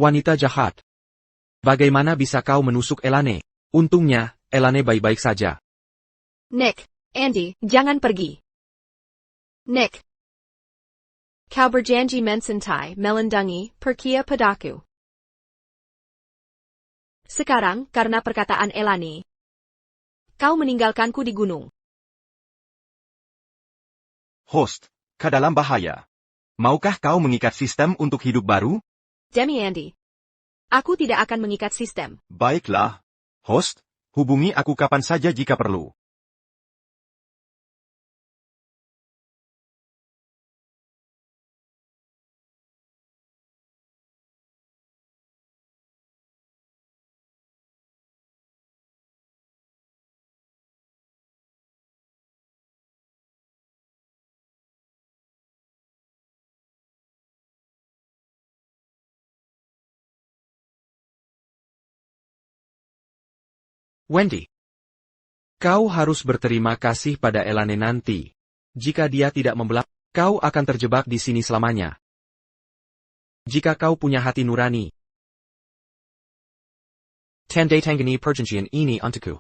Wanita jahat. Bagaimana bisa kau menusuk Elane? Untungnya, Elane baik-baik saja. Nick, Andy, jangan pergi. Nick. Kau berjanji mencintai, melindungi, perkia padaku. Sekarang, karena perkataan Elane, kau meninggalkanku di gunung. Host, kau dalam bahaya. Maukah kau mengikat sistem untuk hidup baru? Demi Andy. Aku tidak akan mengikat sistem. Baiklah. Host, hubungi aku kapan saja jika perlu. Wendy. Kau harus berterima kasih pada Elane nanti. Jika dia tidak membelak, kau akan terjebak di sini selamanya. Jika kau punya hati nurani. Tanda tangani perjanjian ini untukku.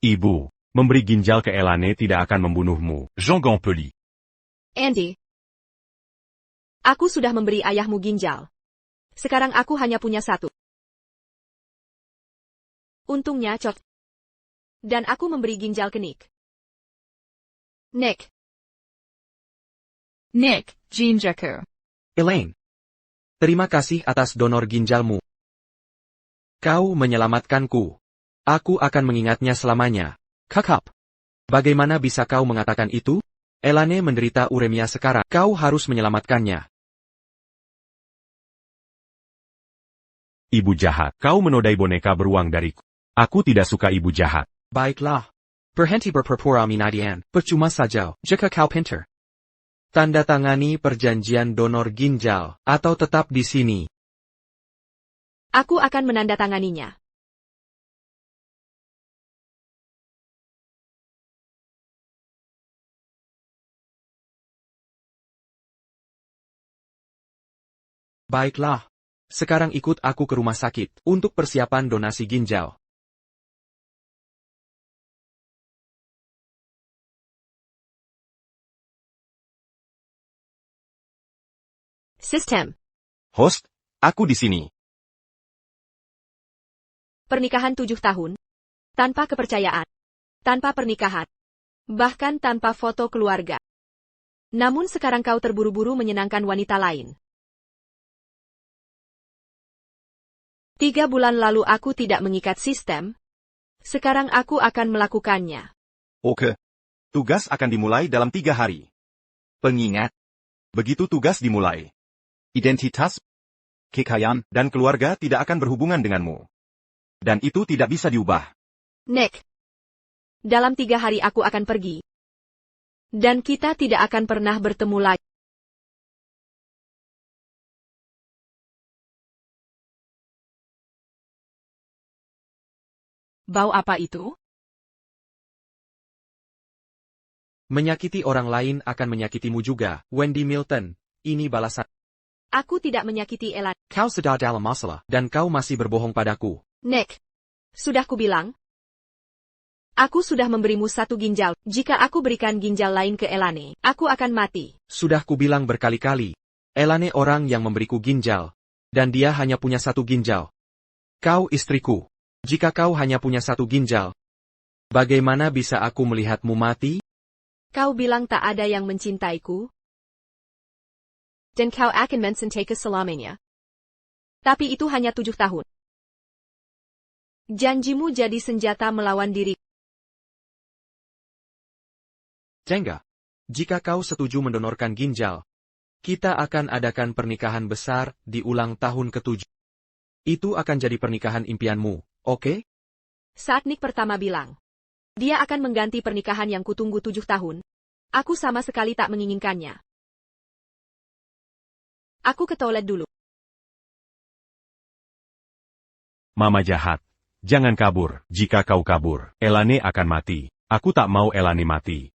Ibu, memberi ginjal ke Elane tidak akan membunuhmu. Jean Gonpeli. Andy. Aku sudah memberi ayahmu ginjal. Sekarang aku hanya punya satu. Untungnya cok. Dan aku memberi ginjal ke Nick. Nick. Nick, ginjalku. Elaine. Terima kasih atas donor ginjalmu. Kau menyelamatkanku. Aku akan mengingatnya selamanya. Kakap. Bagaimana bisa kau mengatakan itu? Elane menderita uremia sekarang. Kau harus menyelamatkannya. Ibu jahat, kau menodai boneka beruang dariku. Aku tidak suka ibu jahat. Baiklah. Berhenti berpura-pura minadian. Percuma saja, jika kau pintar. Tanda tangani perjanjian donor ginjal, atau tetap di sini. Aku akan menandatanganinya. Baiklah. Sekarang ikut aku ke rumah sakit, untuk persiapan donasi ginjal. Sistem. Host, aku di sini. Pernikahan 7 tahun. Tanpa kepercayaan. Tanpa pernikahan. Bahkan tanpa foto keluarga. Namun sekarang kau terburu-buru menyenangkan wanita lain. 3 bulan lalu aku tidak mengikat sistem. Sekarang aku akan melakukannya. Oke. Tugas akan dimulai dalam 3 hari. Pengingat. Begitu tugas dimulai. Identitas, kekayaan, dan keluarga tidak akan berhubungan denganmu. Dan itu tidak bisa diubah. Nick. Dalam 3 hari aku akan pergi. Dan kita tidak akan pernah bertemu lagi. Bau apa itu? Menyakiti orang lain akan menyakitimu juga, Wendy Milton. Ini balasan. Aku tidak menyakiti Elane. Kau sedang dalam masalah, dan kau masih berbohong padaku. Nick. Sudah kubilang. Aku sudah memberimu 1 ginjal. Jika aku berikan ginjal lain ke Elane, aku akan mati. Sudah kubilang berkali-kali. Elane orang yang memberiku ginjal. Dan dia hanya punya 1 ginjal. Kau istriku. Jika kau hanya punya 1 ginjal, bagaimana bisa aku melihatmu mati? Kau bilang tak ada yang mencintaiku? Dan kau akan mencintaiku selamanya. Tapi itu hanya 7 tahun. Janjimu jadi senjata melawan diri. Jengga. Jika kau setuju mendonorkan ginjal, kita akan adakan pernikahan besar di ulang tahun ke-7. Itu akan jadi pernikahan impianmu. Oke? Saat Nick pertama bilang, dia akan mengganti pernikahan yang kutunggu 7 tahun. Aku sama sekali tak menginginkannya. Aku ke toilet dulu. Mama jahat. Jangan kabur. Jika kau kabur, Elane akan mati. Aku tak mau Elane mati.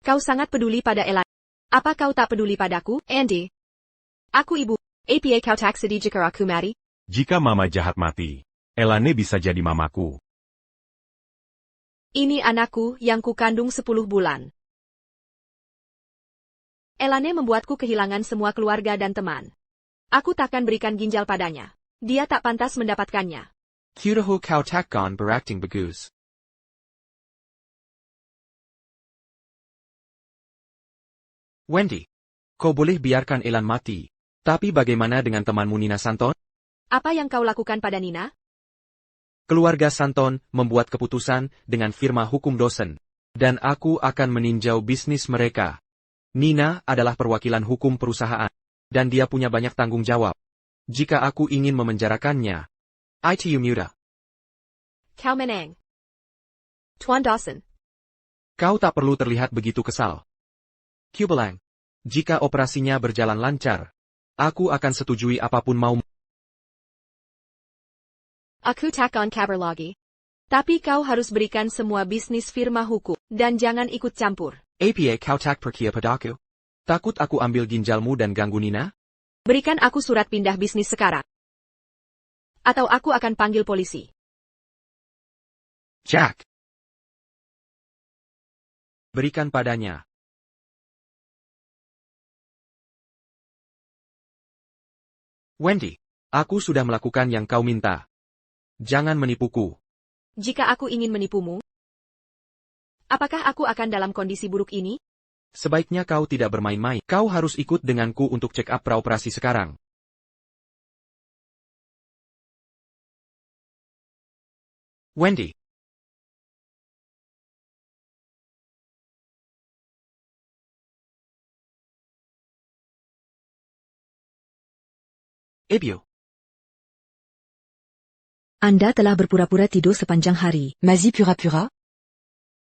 Kau sangat peduli pada Elane. Apa kau tak peduli padaku, Andy? Aku ibu. Apa kau tak sedih jika aku mati? Jika mama jahat mati, Elane bisa jadi mamaku. Ini anakku yang kukandung 10 bulan. Elane membuatku kehilangan semua keluarga dan teman. Aku takkan berikan ginjal padanya. Dia tak pantas mendapatkannya. Cutaho kau takkan berakting bagus. Wendy, kau boleh biarkan Elan mati. Tapi bagaimana dengan temanmu Nina Santon? Apa yang kau lakukan pada Nina? Keluarga Santon membuat keputusan dengan firma hukum dosen. Dan aku akan meninjau bisnis mereka. Nina adalah perwakilan hukum perusahaan. Dan dia punya banyak tanggung jawab. Jika aku ingin memenjarakannya, itu mudah. Kau menang. Tuan Dawson. Kau tak perlu terlihat begitu kesal. Kubelang, jika operasinya berjalan lancar, aku akan setujui apapun mau. Aku takkan kabar lagi. Tapi kau harus berikan semua bisnis firma hukum, dan jangan ikut campur. Apa kau tak percaya padaku? Takut aku ambil ginjalmu dan ganggu Nina? Berikan aku surat pindah bisnis sekarang. Atau aku akan panggil polisi. Jack. Berikan padanya. Wendy, aku sudah melakukan yang kau minta. Jangan menipuku. Jika aku ingin menipumu, apakah aku akan dalam kondisi buruk ini? Sebaiknya kau tidak bermain-main. Kau harus ikut denganku untuk check up praoperasi sekarang. Wendy. Ibyo. Anda telah berpura-pura tidur sepanjang hari. Mazi pura-pura?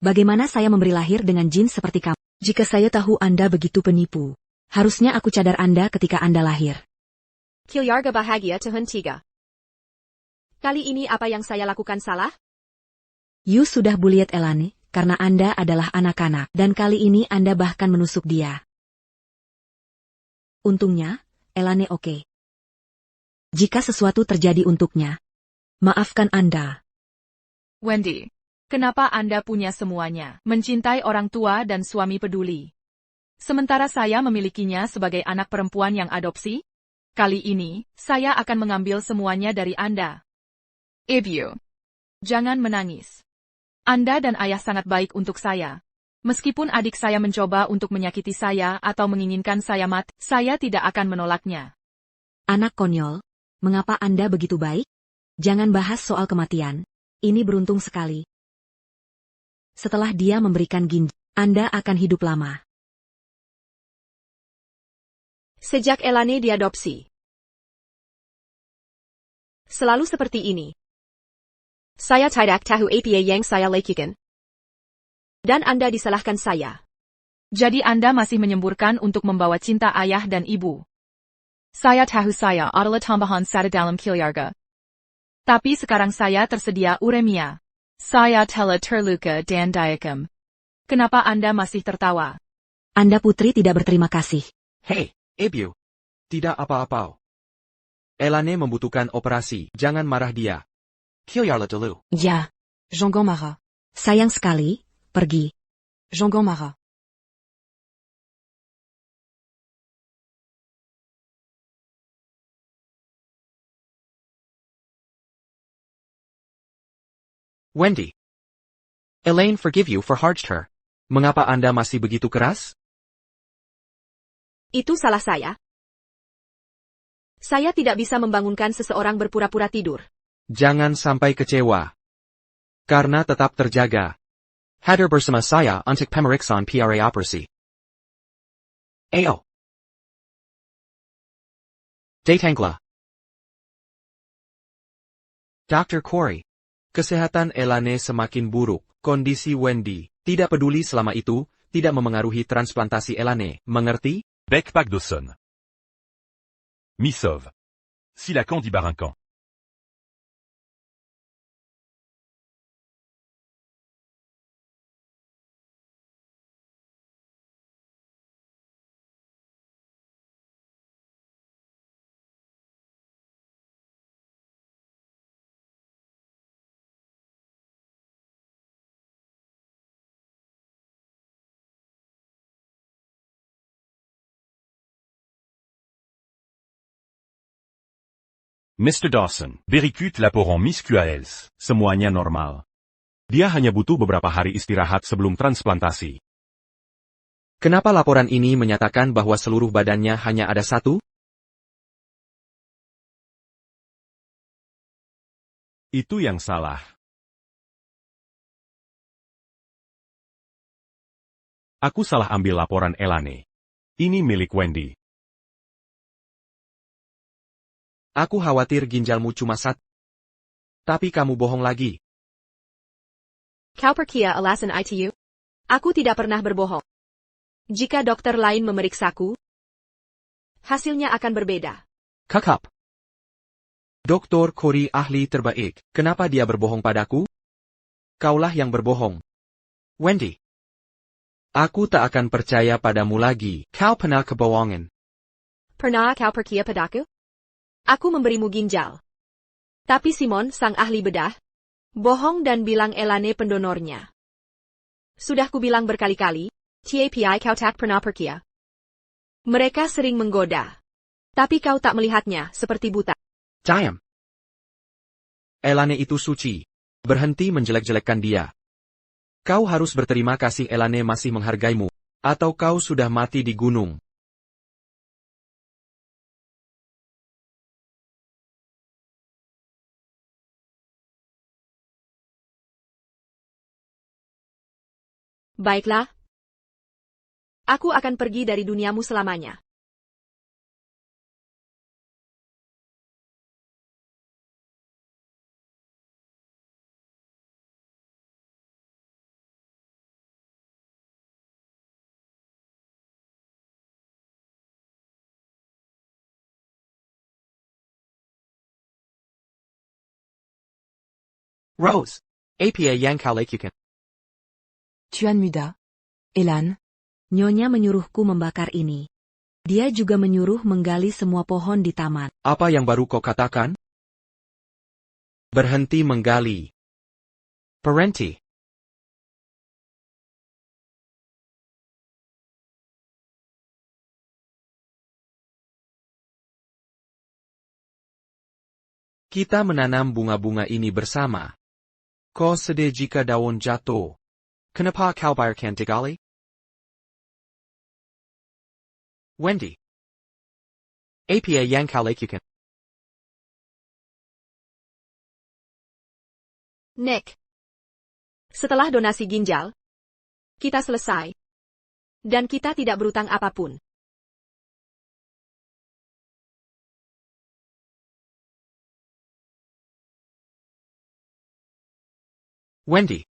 Bagaimana saya memberi lahir dengan jin seperti kamu? Jika saya tahu Anda begitu penipu, harusnya aku cadar Anda ketika Anda lahir. Kilyarga bahagia Tuhun 3. Kali ini apa yang saya lakukan salah? You sudah buliet Elane, karena Anda adalah anak-anak, dan kali ini Anda bahkan menusuk dia. Untungnya, Elane oke. Jika sesuatu terjadi untuknya, maafkan Anda. Wendy, kenapa Anda punya semuanya? Mencintai orang tua dan suami peduli. Sementara saya memilikinya sebagai anak perempuan yang adopsi? Kali ini, saya akan mengambil semuanya dari Anda. Ibyo, jangan menangis. Anda dan ayah sangat baik untuk saya. Meskipun adik saya mencoba untuk menyakiti saya atau menginginkan saya mati, saya tidak akan menolaknya. Anak konyol, mengapa Anda begitu baik? Jangan bahas soal kematian. Ini beruntung sekali. Setelah dia memberikan ginjal, Anda akan hidup lama. Sejak Elane diadopsi. Selalu seperti ini. Saya tidak tahu apa yang saya lakukan. Dan Anda disalahkan saya. Jadi Anda masih menyemburkan untuk membawa cinta ayah dan ibu. Saya tahu saya adalah tambahan satu dalam keluarga. Tapi sekarang saya tersedia uremia. Saya telah terluka dan diakem. Kenapa Anda masih tertawa? Anda putri tidak berterima kasih. Hei, Ibyo. Tidak apa-apa. Elane membutuhkan operasi. Jangan marah dia. Kilyarla dulu. Ya. Jonggon marah. Sayang sekali, pergi. Jonggon marah. Wendy. Elaine forgive you for harged her. Mengapa Anda masih begitu keras? Itu salah saya. Saya tidak bisa membangunkan seseorang berpura-pura tidur. Jangan sampai kecewa. Karena tetap terjaga. Hadir bersama saya untuk pemeriksaan PRA operasi. Ayo. Datanglah. Dr. Corey. Kesehatan Elane semakin buruk. Kondisi Wendy, tidak peduli selama itu, tidak memengaruhi transplantasi Elane, mengerti? Backpack Dawson. Misov. Silakan di Barincan. Mr. Dawson, Berikut laporan Miss QALS. Semuanya normal. Dia hanya butuh beberapa hari istirahat sebelum transplantasi. Kenapa laporan ini menyatakan bahwa seluruh badannya hanya ada satu? Itu yang salah. Aku salah ambil laporan Elane. Ini milik Wendy. Aku khawatir ginjalmu cuma satu. Tapi kamu bohong lagi. Kau percaya alasan itu? Aku tidak pernah berbohong. Jika dokter lain memeriksaku, hasilnya akan berbeda. Kakap. Doktor Corey ahli terbaik. Kenapa dia berbohong padaku? Kaulah yang berbohong. Wendy. Aku tak akan percaya padamu lagi. Kau pernah kebohongan. Pernah kau percaya padaku? Aku memberimu ginjal. Tapi Simon, sang ahli bedah, bohong dan bilang Elane pendonornya. Sudah kubilang berkali-kali, TAPI kau tak pernah percaya. Mereka sering menggoda. Tapi kau tak melihatnya, seperti buta. Diam. Elane itu suci. Berhenti menjelek-jelekkan dia. Kau harus berterima kasih Elane masih menghargaimu. Atau kau sudah mati di gunung. Baiklah. Aku akan pergi dari duniamu selamanya. Rose. APA yang kau lakukan. Tuan Muda. Elan. Nyonya menyuruhku membakar ini. Dia juga menyuruh menggali semua pohon di taman. Apa yang baru kau katakan? Berhenti menggali. Parenti. Kita menanam bunga-bunga ini bersama. Kau sedih jika daun jatuh. Kenapa kau biarkan digali? Wendy. APA yang kau lakukan. Nick. Setelah donasi ginjal, kita selesai. Dan kita tidak berutang apapun. Wendy.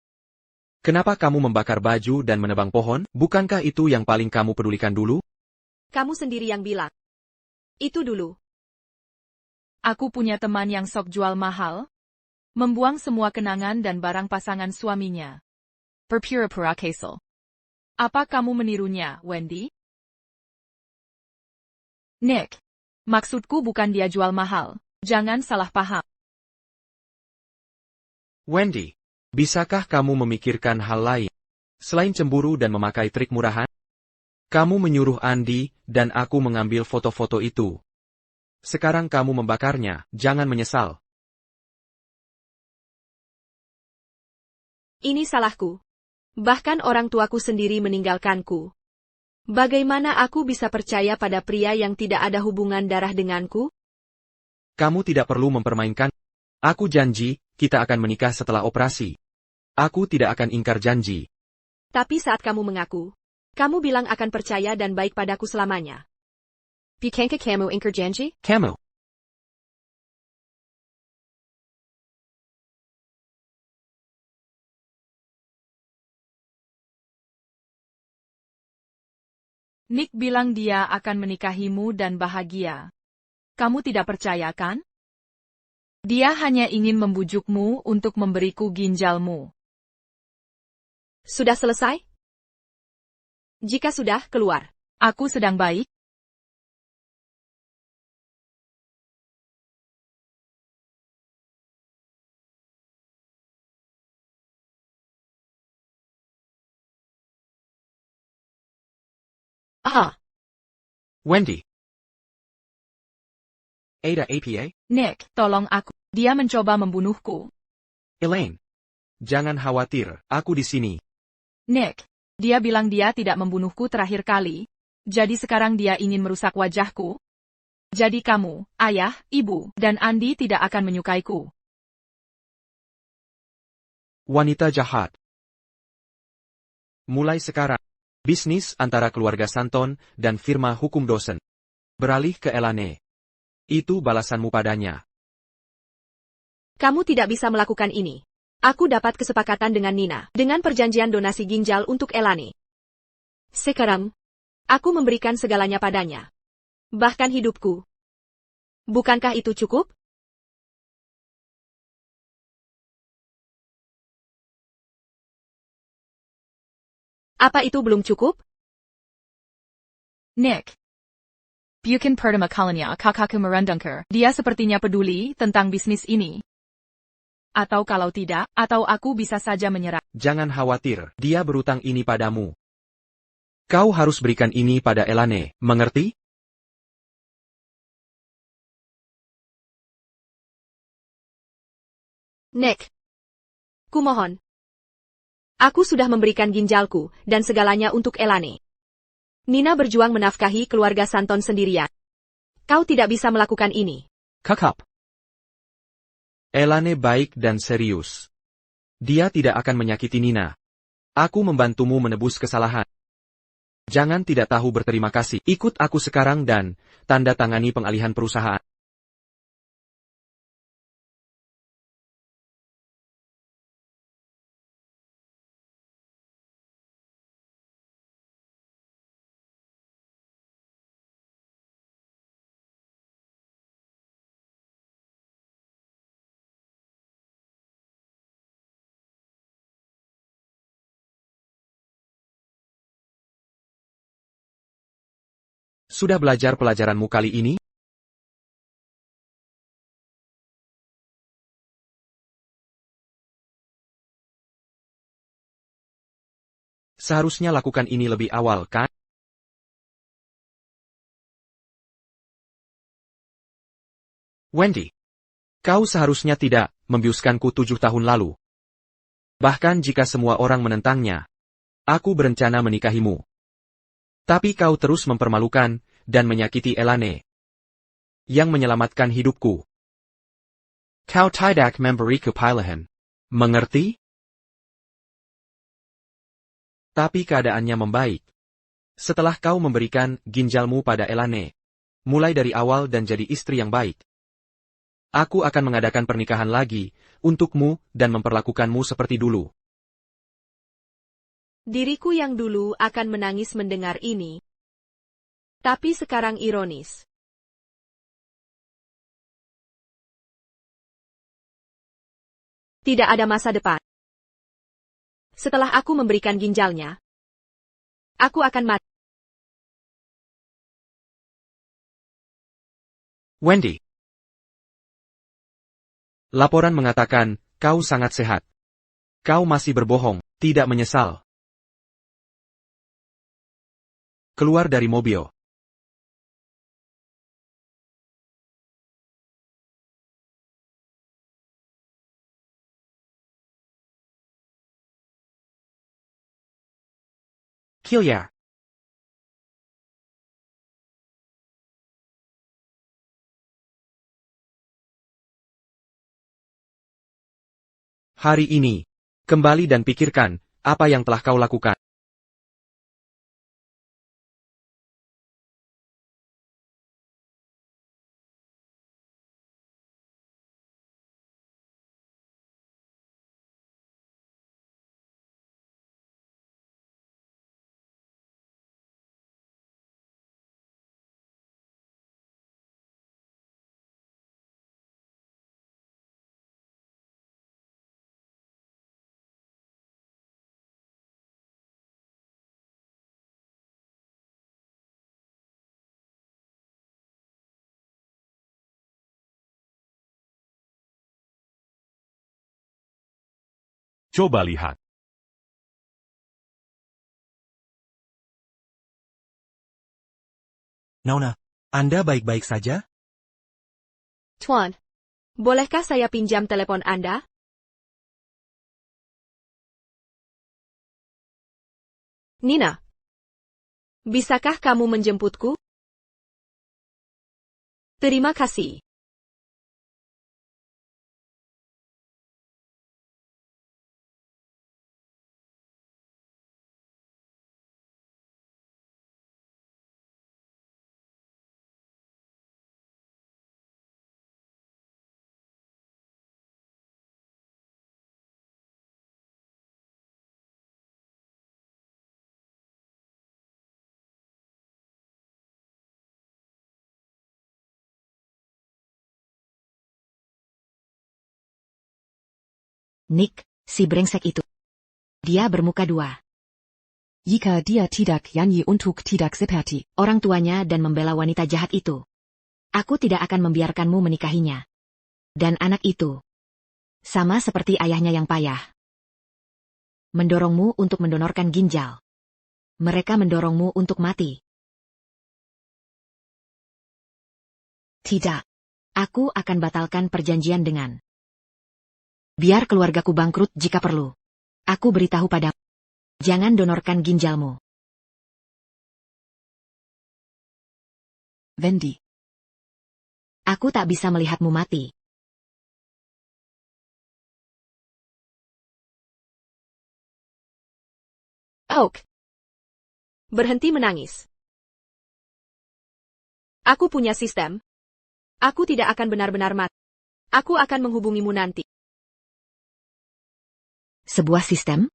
Kenapa kamu membakar baju dan menebang pohon? Bukankah itu yang paling kamu pedulikan dulu? Kamu sendiri yang bilang. Itu dulu. Aku punya teman yang sok jual mahal, membuang semua kenangan dan barang pasangan suaminya. Berpura-pura kesel. Apa kamu menirunya, Wendy? Nick. Maksudku bukan dia jual mahal. Jangan salah paham. Wendy. Bisakah kamu memikirkan hal lain? Selain cemburu dan memakai trik murahan? Kamu menyuruh Andy, dan aku mengambil foto-foto itu. Sekarang kamu membakarnya, jangan menyesal. Ini salahku. Bahkan orang tuaku sendiri meninggalkanku. Bagaimana aku bisa percaya pada pria yang tidak ada hubungan darah denganku? Kamu tidak perlu mempermainkan. Aku janji, kita akan menikah setelah operasi. Aku tidak akan ingkar janji. Tapi saat kamu mengaku, kamu bilang akan percaya dan baik padaku selamanya. Bukankah kamu ingkar janji? Kamu. Nick bilang dia akan menikahimu dan bahagia. Kamu tidak percaya kan? Dia hanya ingin membujukmu untuk memberiku ginjalmu. Sudah selesai? Jika sudah, keluar. Aku sedang baik. Aha. Wendy. Ada apa? Nick, tolong aku. Dia mencoba membunuhku. Elaine. Jangan khawatir, aku di sini. Nick, dia bilang dia tidak membunuhku terakhir kali. Jadi sekarang dia ingin merusak wajahku. Jadi kamu, ayah, ibu, dan Andi tidak akan menyukaiku. Wanita jahat. Mulai sekarang, bisnis antara keluarga Santon dan firma hukum Dawson beralih ke Elaine. Itu balasanmu padanya. Kamu tidak bisa melakukan ini. Aku dapat kesepakatan dengan Nina, dengan perjanjian donasi ginjal untuk Elaine. Sekarang, aku memberikan segalanya padanya. Bahkan hidupku. Bukankah itu cukup? Apa itu belum cukup? Nick. Bukan pertama kalinya kakakku merendengker. Dia sepertinya peduli tentang bisnis ini. Atau kalau tidak, atau aku bisa saja menyerah. Jangan khawatir, dia berutang ini padamu. Kau harus berikan ini pada Elaine, mengerti? Nick. Kumohon. Aku sudah memberikan ginjalku dan segalanya untuk Elaine. Nina berjuang menafkahi keluarga Santon sendirian. Kau tidak bisa melakukan ini. Kakak. Elaine baik dan serius. Dia tidak akan menyakiti Nina. Aku membantumu menebus kesalahan. Jangan tidak tahu berterima kasih. Ikut aku sekarang dan tanda tangani pengalihan perusahaan. Sudah belajar pelajaranmu kali ini? Seharusnya lakukan ini lebih awal, kan? Wendy. Kau seharusnya tidak membiuskanku 7 tahun lalu. Bahkan jika semua orang menentangnya. Aku berencana menikahimu. Tapi kau terus mempermalukan dan menyakiti Elaine. Yang menyelamatkan hidupku. Kau tidak memberiku pilihan. Mengerti? Tapi keadaannya membaik. Setelah kau memberikan ginjalmu pada Elaine. Mulai dari awal dan jadi istri yang baik. Aku akan mengadakan pernikahan lagi untukmu dan memperlakukanmu seperti dulu. Diriku yang dulu akan menangis mendengar ini. Tapi sekarang ironis. Tidak ada masa depan. Setelah aku memberikan ginjalnya, aku akan mati. Wendy. Laporan mengatakan, kau sangat sehat. Kau masih berbohong, tidak menyesal. Keluar dari mobil. Kilya. Hari ini, kembali dan pikirkan apa yang telah kau lakukan. Coba lihat. Nona, Anda baik-baik saja? Tuan, bolehkah saya pinjam telepon Anda? Nina, bisakah kamu menjemputku? Terima kasih. Nick, si brengsek itu. Dia bermuka dua. Jika dia tidak nyanyi untuk tidak seperti Orang tuanya dan membela wanita jahat itu. Aku tidak akan membiarkanmu menikahinya. Dan anak itu. Sama seperti ayahnya yang payah. Mendorongmu untuk mendonorkan ginjal. Mereka mendorongmu untuk mati. Tidak. Aku akan batalkan perjanjian dengan. Biar keluargaku bangkrut jika perlu. Aku beritahu padamu. Jangan donorkan ginjalmu. Wendy. Aku tak bisa melihatmu mati. Oak. Berhenti menangis. Aku punya sistem. Aku tidak akan benar-benar mati. Aku akan menghubungimu nanti. Sebuah sistem?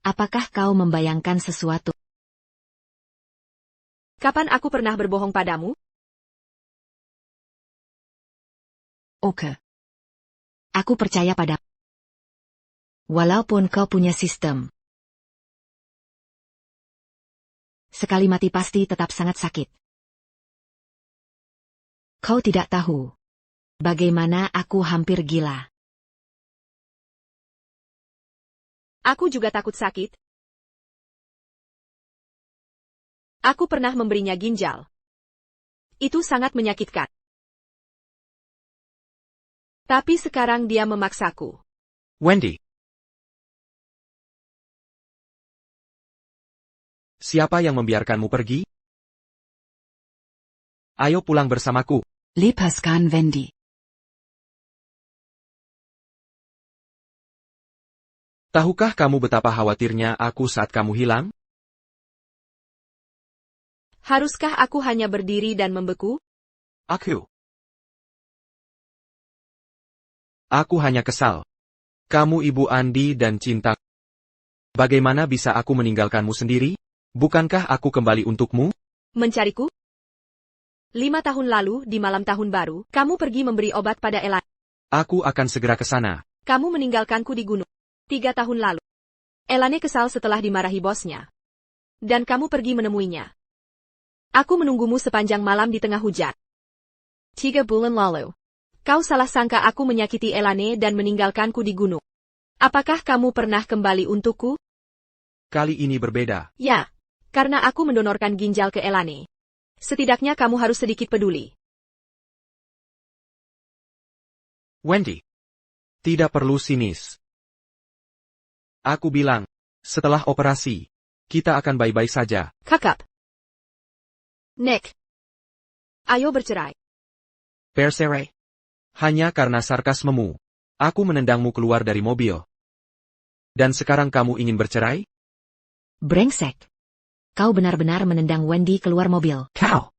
Apakah kau membayangkan sesuatu? Kapan aku pernah berbohong padamu? Oke. Aku percaya padamu. Walaupun kau punya sistem. Sekali mati pasti tetap sangat sakit. Kau tidak tahu. Bagaimana aku hampir gila. Aku juga takut sakit. Aku pernah memberinya ginjal. Itu sangat menyakitkan. Tapi sekarang dia memaksaku. Wendy. Siapa yang membiarkanmu pergi? Ayo pulang bersamaku. Lepaskan Wendy. Tahukah kamu betapa khawatirnya aku saat kamu hilang? Haruskah aku hanya berdiri dan membeku? Aku hanya kesal. Kamu ibu Andi dan cinta. Bagaimana bisa aku meninggalkanmu sendiri? Bukankah aku kembali untukmu? Mencariku? 5 tahun lalu, di malam tahun baru, kamu pergi memberi obat pada Ella. Aku akan segera ke sana. Kamu meninggalkanku di gunung. 3 tahun lalu. Elane kesal setelah dimarahi bosnya. Dan kamu pergi menemuinya. Aku menunggumu sepanjang malam di tengah hujan. 3 bulan lalu. Kau salah sangka aku menyakiti Elane dan meninggalkanku di gunung. Apakah kamu pernah kembali untukku? Kali ini berbeda. Ya, karena aku mendonorkan ginjal ke Elane. Setidaknya kamu harus sedikit peduli. Wendy. Tidak perlu sinis. Aku bilang, setelah operasi, kita akan baik-baik saja. Kakak. Nick. Ayo bercerai. Bercerai. Hanya karena sarkasmemu. Aku menendangmu keluar dari mobil. Dan sekarang kamu ingin bercerai? Brengsek. Kau benar-benar menendang Wendy keluar mobil. Kau.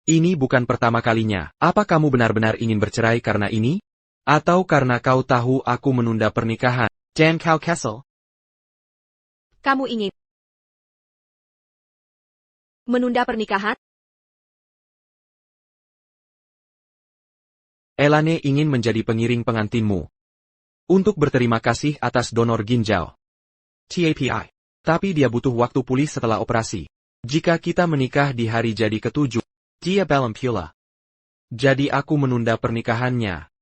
Ini bukan pertama kalinya. Apa kamu benar-benar ingin bercerai karena ini? Atau karena kau tahu aku menunda pernikahan? Dan kau kesel? Kamu ingin menunda pernikahan? Elane ingin menjadi pengiring pengantinmu. Untuk berterima kasih atas donor ginjal. TAPI. Tapi dia butuh waktu pulih setelah operasi. Jika kita menikah di hari jadi ke-7, dia belum pula. Jadi aku menunda pernikahannya.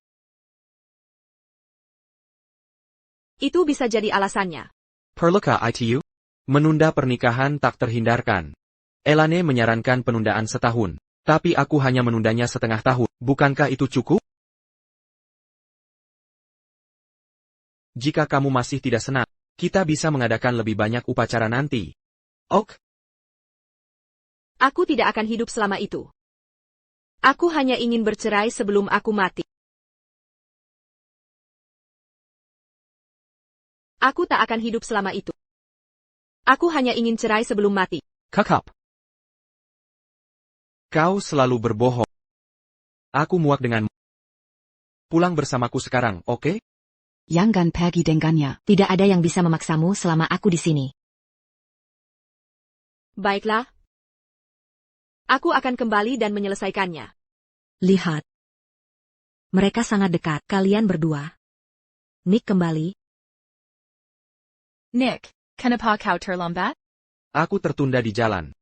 Itu bisa jadi alasannya. Perlukah ITU? Menunda pernikahan tak terhindarkan. Elane menyarankan penundaan setahun. Tapi aku hanya menundanya setengah tahun, bukankah itu cukup? Jika kamu masih tidak senang, kita bisa mengadakan lebih banyak upacara nanti. Ok? Aku tidak akan hidup selama itu. Aku hanya ingin bercerai sebelum aku mati. Aku tak akan hidup selama itu. Aku hanya ingin cerai sebelum mati. Kakak. Kau selalu berbohong. Aku muak denganmu. Pulang bersamaku sekarang, oke? Jangan pergi dengannya. Tidak ada yang bisa memaksamu selama aku di sini. Baiklah. Aku akan kembali dan menyelesaikannya. Lihat. Mereka sangat dekat, kalian berdua. Nick kembali. Nick, kenapa kau terlambat? Aku tertunda di jalan.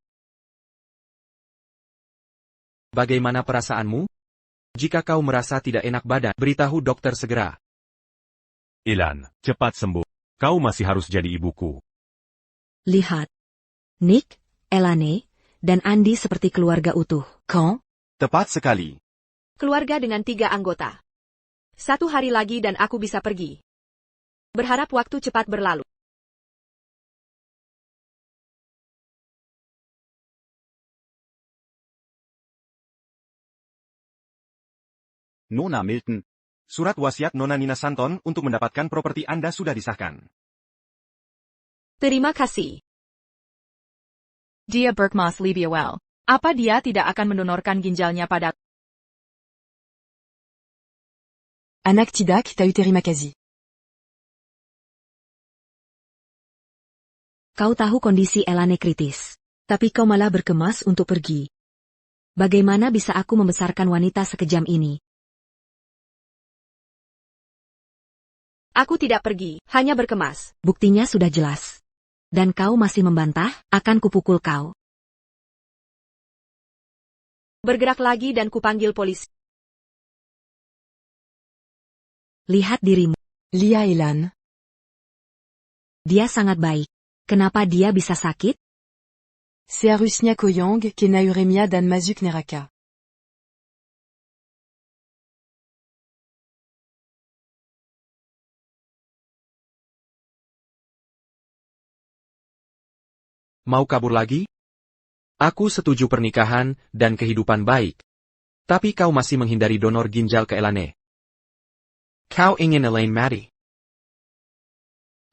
Bagaimana perasaanmu? Jika kau merasa tidak enak badan, beritahu dokter segera. Elan, cepat sembuh. Kau masih harus jadi ibuku. Lihat. Nick, Elane, dan Andi seperti keluarga utuh. Kau? Tepat sekali. Keluarga dengan 3 anggota. 1 hari lagi dan aku bisa pergi. Berharap waktu cepat berlalu. Nona Milton. Surat wasiat Nona Nina Santon untuk mendapatkan properti Anda sudah disahkan. Terima kasih. Dia berkemas lebih well. Apa dia tidak akan mendonorkan ginjalnya pada... Anak tidak tahu terima kasih. Kau tahu kondisi Elane kritis. Tapi kau malah berkemas untuk pergi. Bagaimana bisa aku membesarkan wanita sekejam ini? Aku tidak pergi, hanya berkemas. Buktinya sudah jelas. Dan kau masih membantah, akan kupukul kau. Bergerak lagi dan kupanggil polisi. Lihat dirimu. Lia Elan. Dia sangat baik. Kenapa dia bisa sakit? Seharusnya Koyong, Kenauremia dan Mazuk Neraka. Mau kabur lagi? Aku setuju pernikahan dan kehidupan baik. Tapi kau masih menghindari donor ginjal ke Elane. Kau ingin Elaine mati.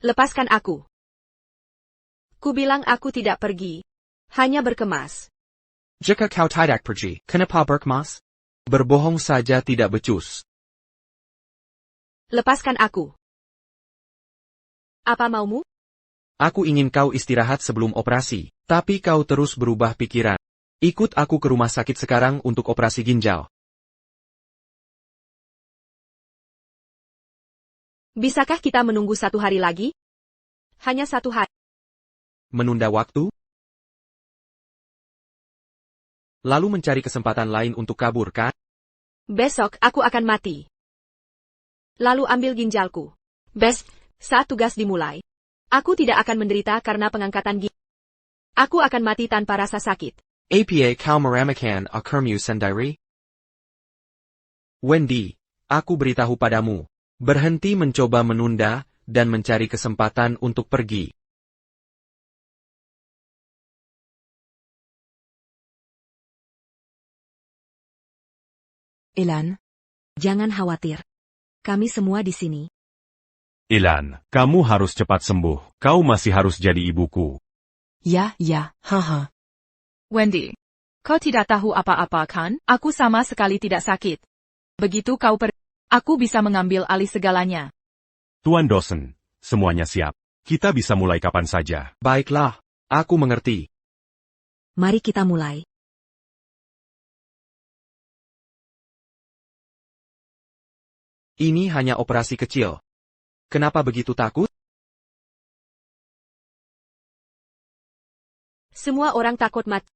Lepaskan aku. Ku bilang aku tidak pergi. Hanya berkemas. Jika kau tidak pergi, kenapa berkemas? Berbohong saja tidak becus. Lepaskan aku. Apa maumu? Aku ingin kau istirahat sebelum operasi, tapi kau terus berubah pikiran. Ikut aku ke rumah sakit sekarang untuk operasi ginjal. Bisakah kita menunggu 1 hari lagi? Hanya 1 hari. Menunda waktu? Lalu mencari kesempatan lain untuk kabur, kan? Besok aku akan mati. Lalu ambil ginjalku. Saat tugas dimulai. Aku tidak akan menderita karena pengangkatan ginjal. Aku akan mati tanpa rasa sakit. Apa kau meremehkan akermu sendiri? Wendy, aku beritahu padamu. Berhenti mencoba menunda, dan mencari kesempatan untuk pergi. Elan. Jangan khawatir. Kami semua di sini. Elan, kamu harus cepat sembuh. Kau masih harus jadi ibuku. Ya, haha. Wendy, kau tidak tahu apa-apa kan? Aku sama sekali tidak sakit. Begitu kau pergi, aku bisa mengambil alih segalanya. Tuan Dawson, semuanya siap. Kita bisa mulai kapan saja. Baiklah, aku mengerti. Mari kita mulai. Ini hanya operasi kecil. Kenapa begitu takut? Semua orang takut mati.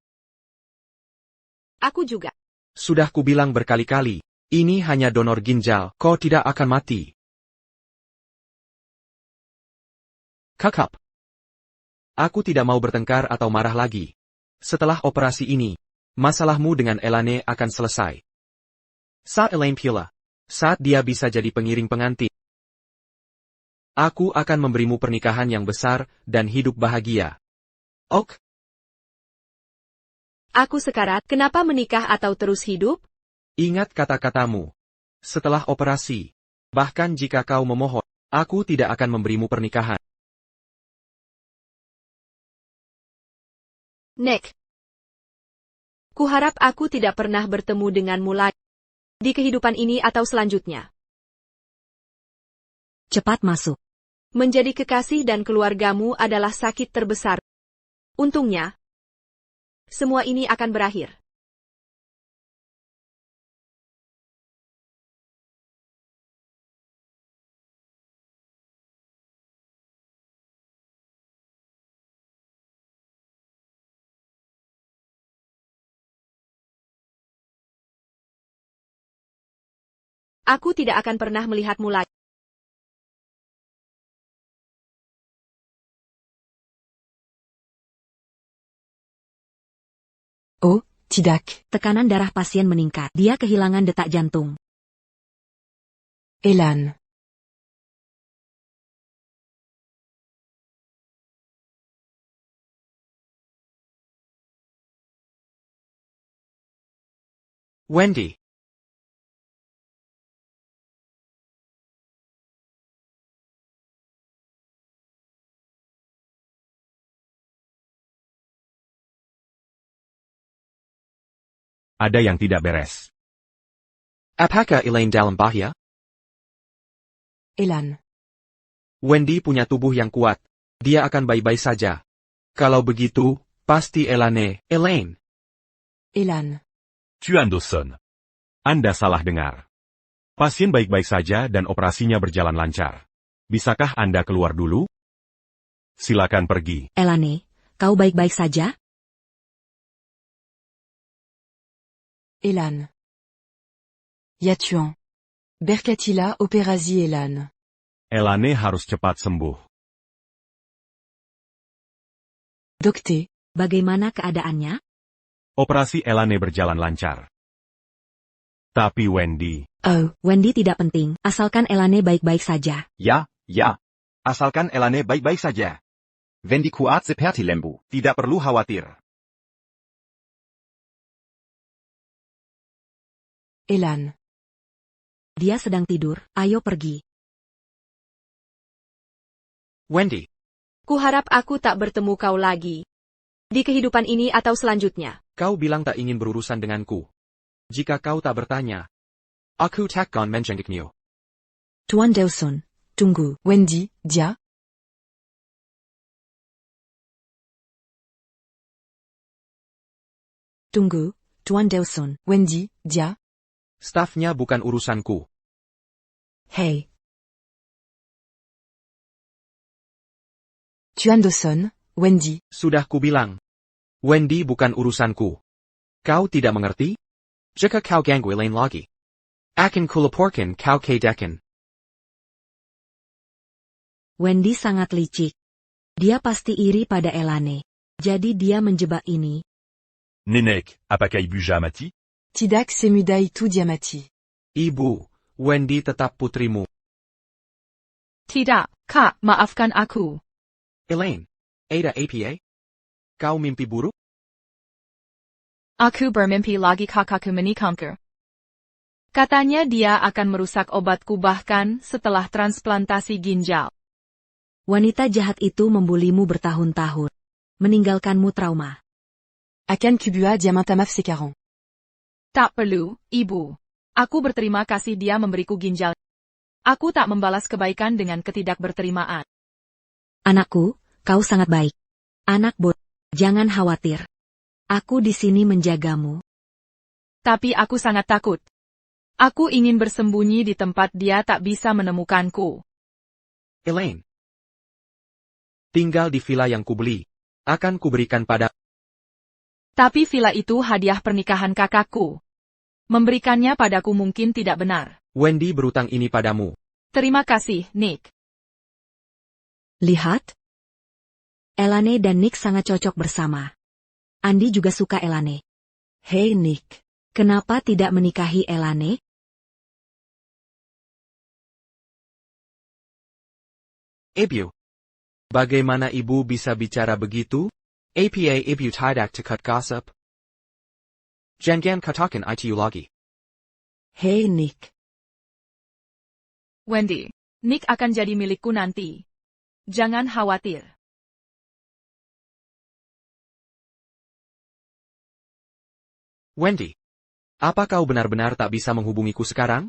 Aku juga. Sudah kubilang berkali-kali, ini hanya donor ginjal, kau tidak akan mati. Kakak. Aku tidak mau bertengkar atau marah lagi. Setelah operasi ini, masalahmu dengan Elaine akan selesai. Saat Elaine pula. Saat dia bisa jadi pengiring pengantin. Aku akan memberimu pernikahan yang besar dan hidup bahagia. Ok? Aku sekarat, kenapa menikah atau terus hidup? Ingat kata-katamu. Setelah operasi. Bahkan jika kau memohon, aku tidak akan memberimu pernikahan. Nick. Kuharap aku tidak pernah bertemu denganmu lagi. Di kehidupan ini atau selanjutnya. Cepat masuk. Menjadi kekasih dan keluargamu adalah sakit terbesar. Untungnya, semua ini akan berakhir. Aku tidak akan pernah melihatmu lagi. Oh, tidak. Tekanan darah pasien meningkat. Dia kehilangan detak jantung. Elan. Wendy. Ada yang tidak beres. Apakah Elaine dalam bahaya? Elan. Wendy punya tubuh yang kuat. Dia akan baik-baik saja. Kalau begitu, pasti Elaine. Elan. Tuan Dawson. Anda salah dengar. Pasien baik-baik saja dan operasinya berjalan lancar. Bisakah Anda keluar dulu? Silakan pergi. Elaine, kau baik-baik saja? Elan. Yatuan. Berkatila operazi Elan. Elaine harus cepat sembuh. Dokte. Bagaimana keadaannya? Operasi Elaine berjalan lancar. Tapi Wendy, Oh, Wendy tidak penting, asalkan Elaine baik-baik saja. Ya. Asalkan Elaine baik-baik saja. Wendy kuat seperti lembu. Tidak perlu khawatir. Elan. Dia sedang tidur, ayo pergi. Wendy. Kuharap aku tak bertemu kau lagi. Di kehidupan ini atau selanjutnya. Kau bilang tak ingin berurusan denganku. Jika kau tak bertanya, aku takkan menjengikmu. Tuan Dawson, tunggu. Wendy, dia. Tunggu, Tuan Dawson. Wendy, dia. Stafnya bukan urusanku. Hey. Tuan Dawson, Wendy. Sudah kubilang. Wendy bukan urusanku. Kau tidak mengerti? Jika kau ganggu Elaine lagi, akan kulaporkan kau ke dekan. Wendy sangat licik. Dia pasti iri pada Elaine. Jadi dia menjebak ini. Nenek, apakah ibu mati? Tidak semudai itu diamati. Ibu, Wendy tetap putrimu. Tidak, Kak, maafkan aku. Elaine, Ada apa? Kau mimpi buruk? Aku bermimpi lagi kakakku menikahku. Katanya dia akan merusak obatku bahkan setelah transplantasi ginjal. Wanita jahat itu membulimu bertahun-tahun. Meninggalkanmu trauma. Akan kubua diamantamaf sekarang. Tak perlu, Ibu. Aku berterima kasih dia memberiku ginjal. Aku tak membalas kebaikan dengan ketidakberterimaan. Anakku, kau sangat baik. Anak bodoh, jangan khawatir. Aku di sini menjagamu. Tapi aku sangat takut. Aku ingin bersembunyi di tempat dia tak bisa menemukanku. Elaine. Tinggal di villa yang kubeli. Akan kuberikan pada... Tapi villa itu hadiah pernikahan kakakku. Memberikannya padaku mungkin tidak benar. Wendy berutang ini padamu. Terima kasih, Nick. Lihat. Elaine dan Nick sangat cocok bersama. Andy juga suka Elaine. Hei Nick, kenapa tidak menikahi Elane? Ibu. Bagaimana ibu bisa bicara begitu? Apa ibu tidak takut gossip? Jangan katakan itu lagi. Hei Nick, Wendy, Nick akan jadi milikku nanti. Jangan khawatir. Wendy. Apa kau benar-benar tak bisa menghubungiku sekarang?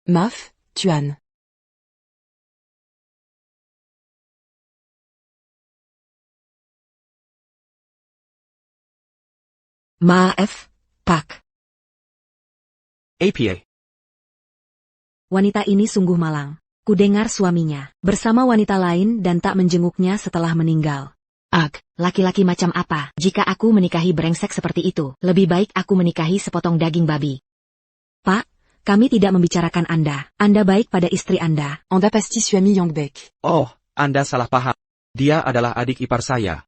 Meuf, Tuan. maaf, Pak. Apa. Wanita ini sungguh malang. Kudengar suaminya bersama wanita lain dan tak menjenguknya setelah meninggal. Ag, Laki-laki macam apa? Jika aku menikahi brengsek seperti itu, lebih baik aku menikahi sepotong daging babi. Pak, kami tidak membicarakan Anda. Anda baik pada istri Anda. on a pasti suami Yongbek. Oh, Anda salah paham. Dia adalah adik ipar saya.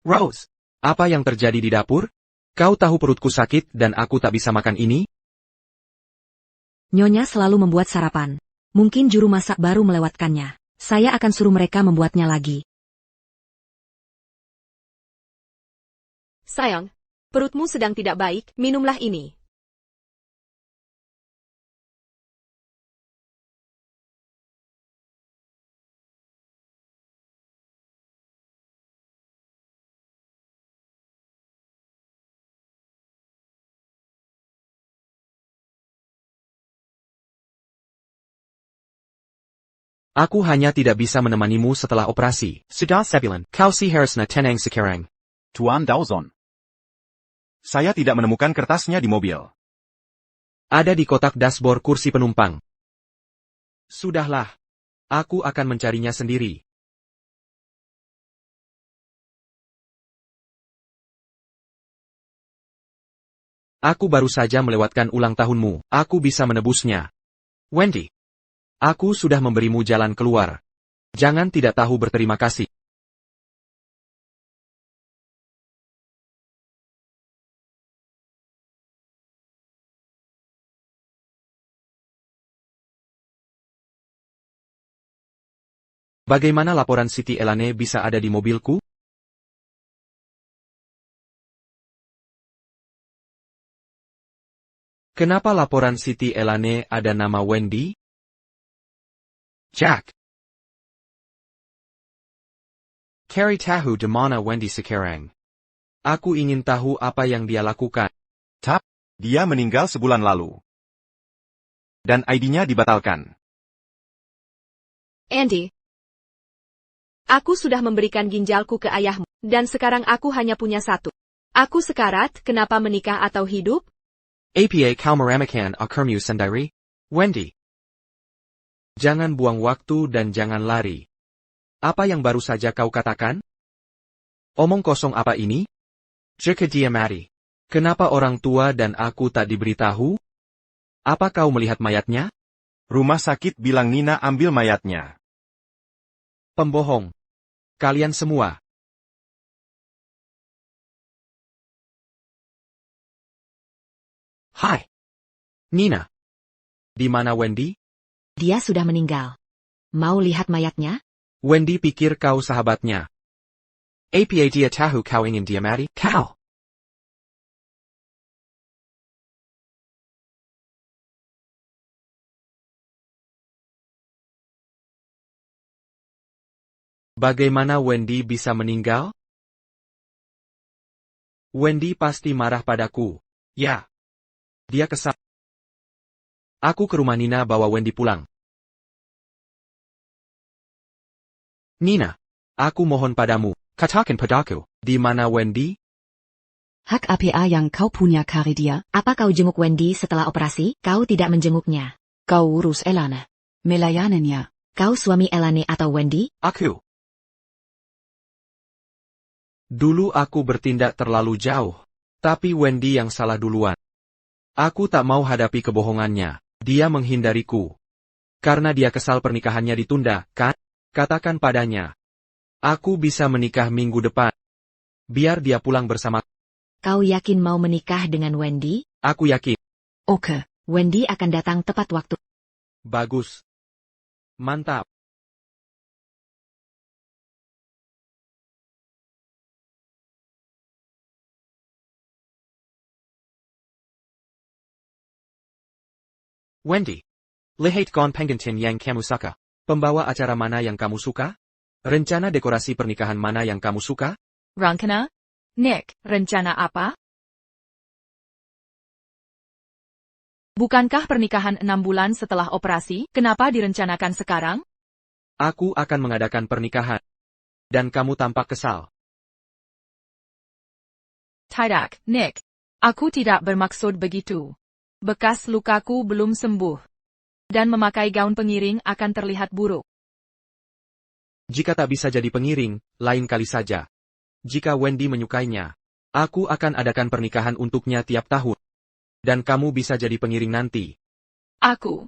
Rose, apa yang terjadi di dapur? Kau tahu perutku sakit dan aku tak bisa makan ini? Nyonya selalu membuat sarapan. Mungkin juru masak baru melewatkannya. Saya akan suruh mereka membuatnya lagi. Sayang, perutmu sedang tidak baik, minumlah ini. Aku hanya tidak bisa menemanimu setelah operasi. Sudah sebulan, kau si harusnya tenang sekarang. Tuan Dawson. Saya tidak menemukan kertasnya di mobil. Ada di kotak dashboard kursi penumpang. Sudahlah. Aku akan mencarinya sendiri. Aku baru saja melewatkan ulang tahunmu. Aku bisa menebusnya. Wendy. Aku sudah memberimu jalan keluar. Jangan tidak tahu berterima kasih. Bagaimana laporan Siti Elane bisa ada di mobilku? Kenapa laporan Siti Elane ada nama Wendy? Jack. Cari tahu di mana Wendy sekarang. Aku ingin tahu apa yang dia lakukan. Dia meninggal sebulan lalu. Dan ID-nya dibatalkan. Andy. Aku sudah memberikan ginjalku ke ayahmu, dan sekarang aku hanya punya satu. Aku sekarat, kenapa menikah atau hidup? Apa kau meremehkan akurmu sendiri? Wendy. Jangan buang waktu dan jangan lari. Apa yang baru saja kau katakan? Omong kosong apa ini? Jika dia mati. Kenapa orang tua dan aku tak diberitahu? Apa kau melihat mayatnya? Rumah sakit bilang Nina ambil mayatnya. Pembohong. Kalian semua. Hai. Nina. Di mana Wendy? Dia sudah meninggal. Mau lihat mayatnya? Wendy pikir kau sahabatnya. Apa dia tahu kau ingin dia mati? Kau. Bagaimana Wendy bisa meninggal? Wendy pasti marah padaku. Ya. Dia kesal. Aku ke rumah Nina bawa Wendy pulang. Nina. Aku mohon padamu. Katakan padaku. Di mana Wendy? Hak apa yang kau punya kari dia? Apa kau jenguk Wendy setelah operasi? Kau tidak menjenguknya. Kau urus Elane. Melayanannya. Kau suami Elane atau Wendy? Aku. Dulu aku bertindak terlalu jauh. Tapi Wendy yang salah duluan. Aku tak mau hadapi kebohongannya. Dia menghindariku. Karena dia kesal pernikahannya ditunda, kan? Katakan padanya. Aku bisa menikah minggu depan. Biar dia pulang bersama. Kau yakin mau menikah dengan Wendy? Aku yakin. Oke. Wendy akan datang tepat waktu. Bagus. Mantap. Wendy. Lihat kon pengantin yang kamu suka. Pembawa acara mana yang kamu suka? Rencana dekorasi pernikahan mana yang kamu suka? Rankana? Nick, rencana apa? Bukankah pernikahan 6 bulan setelah operasi, kenapa direncanakan sekarang? Aku akan mengadakan pernikahan. Dan kamu tampak kesal. Tidak, Nick. Aku tidak bermaksud begitu. Bekas lukaku belum sembuh. Dan memakai gaun pengiring akan terlihat buruk. Jika tak bisa jadi pengiring, lain kali saja. Jika Wendy menyukainya, aku akan adakan pernikahan untuknya tiap tahun. Dan kamu bisa jadi pengiring nanti. Aku.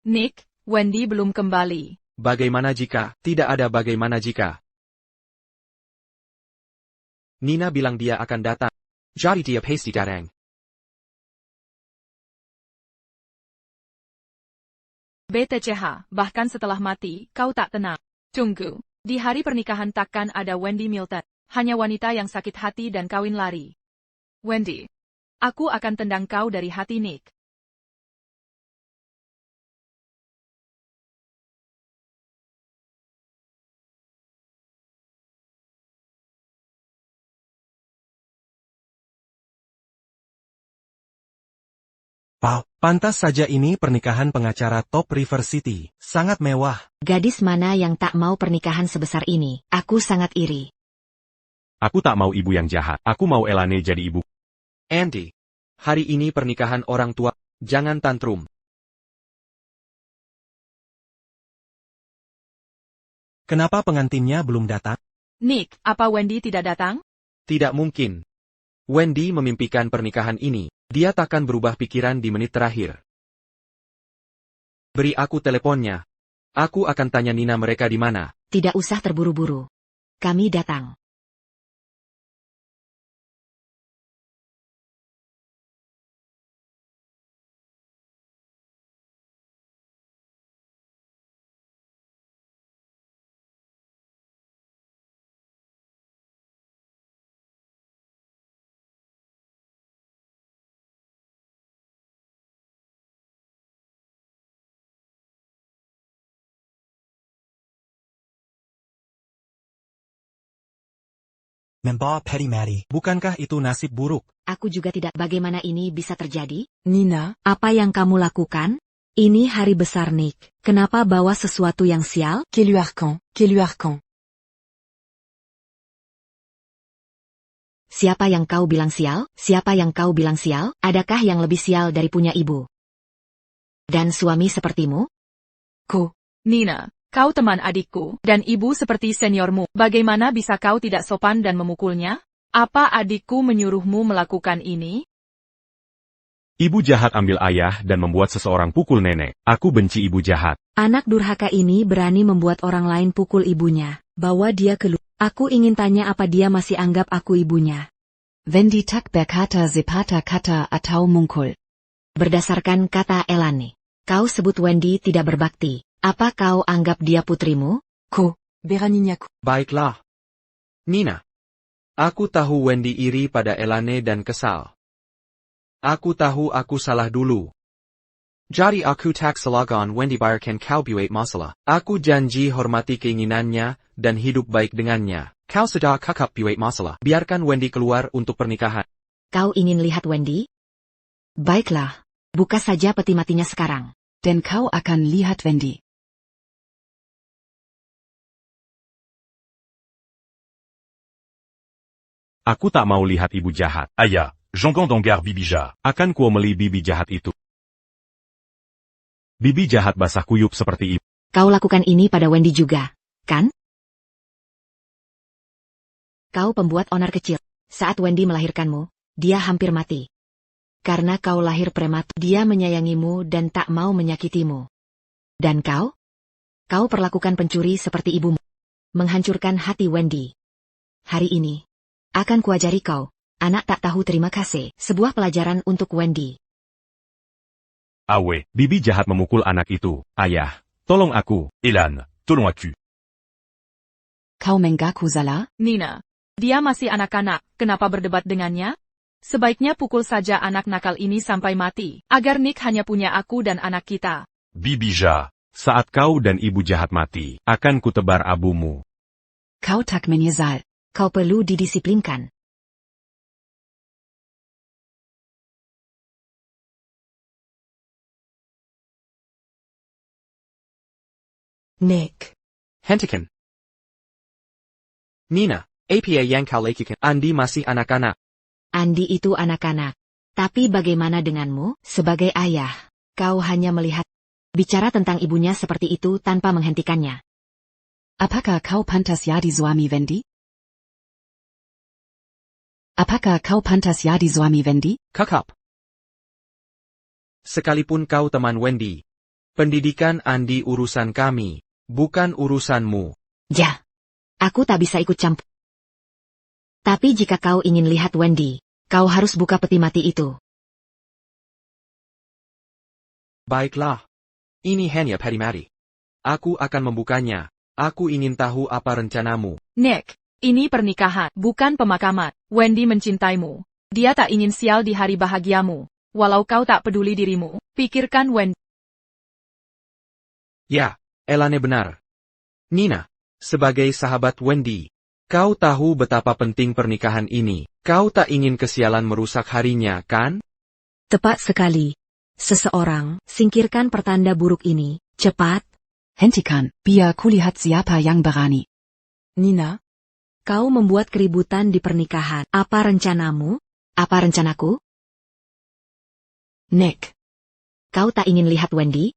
Nick, Wendy belum kembali. Bagaimana jika, tidak ada bagaimana jika. Nina bilang dia akan datang. Jadi dia pasti datang. BTCH, bahkan setelah mati, kau tak tenang. Tunggu. Di hari pernikahan takkan ada Wendy Milton. Hanya wanita yang sakit hati dan kawin lari. Wendy. Aku akan tendang kau dari hati Nick. Wow, pantas saja ini pernikahan pengacara top River City. Sangat mewah. Gadis mana yang tak mau pernikahan sebesar ini? Aku sangat iri. Aku tak mau ibu yang jahat. Aku mau Elane jadi ibu. Andy. Hari ini pernikahan orang tua. Jangan tantrum. Kenapa pengantinnya belum datang? Nick, apa Wendy tidak datang? Tidak mungkin. Wendy memimpikan pernikahan ini. Dia takkan berubah pikiran di menit terakhir. Beri aku teleponnya. Aku akan tanya Nina mereka di mana. Tidak usah terburu-buru. Kami datang. Membawa Patty Matty. Bukankah itu nasib buruk? Aku juga tidak. Bagaimana ini bisa terjadi? Nina, Apa yang kamu lakukan? Ini hari besar Nick. Kenapa bawa sesuatu yang sial? Keluarkan, keluarkan. Siapa yang kau bilang sial? Siapa yang kau bilang sial? Adakah yang lebih sial dari punya ibu? Dan suami sepertimu? Nina, kau teman adikku, dan ibu seperti seniormu. Bagaimana bisa kau tidak sopan dan memukulnya? Apa adikku menyuruhmu melakukan ini? Ibu jahat ambil ayah dan membuat seseorang pukul nenek. Aku benci ibu jahat. Anak durhaka ini berani membuat orang lain pukul ibunya. Bawa dia keluar. Aku ingin tanya apa dia masih anggap aku ibunya. Wendy tak berkata sepatah kata atau mungkul. Berdasarkan kata Elane. Kau sebut Wendy tidak berbakti. Apa kau anggap dia putrimu? Beraninaku. Baiklah. Nina. Aku tahu Wendy iri pada Elane dan kesal. Aku tahu aku salah dulu. Jadi aku tak salagan Wendy biarkan kau buat masalah. Aku janji hormati keinginannya dan hidup baik dengannya. Kau sudah kakap buat masalah. Biarkan Wendy keluar untuk pernikahan. Kau ingin lihat Wendy? Baiklah. Buka saja peti matinya sekarang. Denn kau akan lihat Wendy. Aku tak mau lihat ibu jahat. Aya, j'entends dongar bibija. Akan kuomeli bibi jahat itu. Bibi jahat basah kuyup seperti ibu. Kau lakukan ini pada Wendy juga, kan? Kau pembuat onar kecil. Saat Wendy melahirkanmu, dia hampir mati. Karena kau lahir prematur, dia menyayangimu dan tak mau menyakitimu. Dan kau? Kau perlakukan pencuri seperti ibumu. Menghancurkan hati Wendy. Hari ini, akan kuajari kau, anak tak tahu terima kasih, sebuah pelajaran untuk Wendy. Awe, Bibi jahat memukul anak itu. Ayah, tolong aku. Elan, tolong-aku. Kau mengaku salah? Nina, dia masih anak-anak, kenapa berdebat dengannya? Sebaiknya pukul saja anak nakal ini sampai mati, agar Nick hanya punya aku dan anak kita. Bibija. Saat kau dan ibu jahat mati, akan kutebar abumu. Kau tak menyesal. Kau perlu didisiplinkan. Nick. Hentikan. Nina, apa yang kau lakukan? Andi masih anak-anak. Andi itu anak-anak. Tapi bagaimana denganmu, sebagai ayah? Kau hanya melihat. Bicara tentang ibunya seperti itu tanpa menghentikannya. Apakah kau pantas jadi suami Wendy? Apakah kau pantas jadi suami Wendy? Kakak. Sekalipun kau teman Wendy, pendidikan Andi urusan kami, bukan urusanmu. Ya. Aku tak bisa ikut campur. Tapi jika kau ingin lihat Wendy, kau harus buka peti mati itu. Baiklah. Ini hanya peti mati. Aku akan membukanya. Aku ingin tahu apa rencanamu. Nick, ini pernikahan, bukan pemakaman. Wendy mencintaimu. Dia tak ingin sial di hari bahagiamu. Walau kau tak peduli dirimu, pikirkan Wendy. Ya, Elane benar. Nina, sebagai sahabat Wendy, kau tahu betapa penting pernikahan ini. Kau tak ingin kesialan merusak harinya, kan? Tepat sekali. Seseorang, singkirkan pertanda buruk ini, cepat. Hentikan, biar kulihat siapa yang berani. Nina, kau membuat keributan di pernikahan. Apa rencanamu? Apa rencanaku? Nick, kau tak ingin lihat Wendy?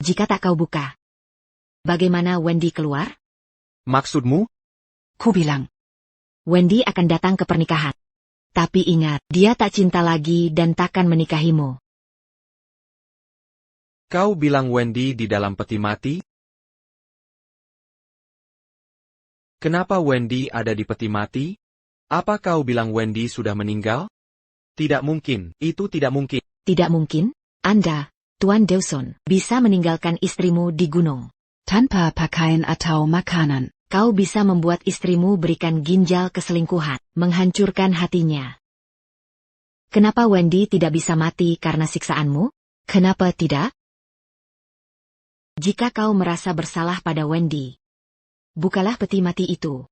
Jika tak kau buka, bagaimana Wendy keluar? Maksudmu? Ku bilang, Wendy akan datang ke pernikahan. Tapi ingat, dia tak cinta lagi dan takkan menikahimu. Kau bilang Wendy di dalam peti mati? Kenapa Wendy ada di peti mati? Apa kau bilang Wendy sudah meninggal? Tidak mungkin, itu tidak mungkin. Tidak mungkin, Anda, Tuan Dawson, bisa meninggalkan istrimu di gunung. tanpa pakaian atau makanan. Kau bisa membuat istrimu berikan ginjal keselingkuhan, menghancurkan hatinya. Kenapa Wendy tidak bisa mati karena siksaanmu? Kenapa tidak? Jika kau merasa bersalah pada Wendy, bukalah peti mati itu.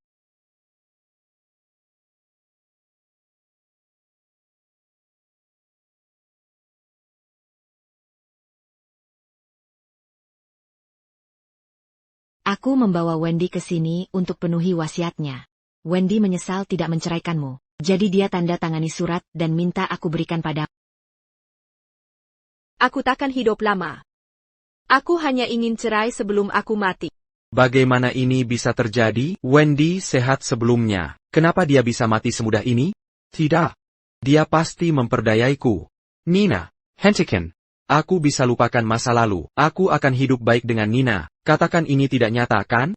Aku membawa Wendy ke sini untuk penuhi wasiatnya. Wendy menyesal tidak menceraikanmu. Jadi dia tanda tangani surat dan minta aku berikan pada. Aku takkan hidup lama. Aku hanya ingin cerai sebelum aku mati. Bagaimana ini bisa terjadi? Wendy sehat sebelumnya. Kenapa dia bisa mati semudah ini? Tidak. Dia pasti memperdayaiku. Nina, hentikan. Aku bisa lupakan masa lalu. Aku akan hidup baik dengan Nina. Katakan ini tidak nyata, kan?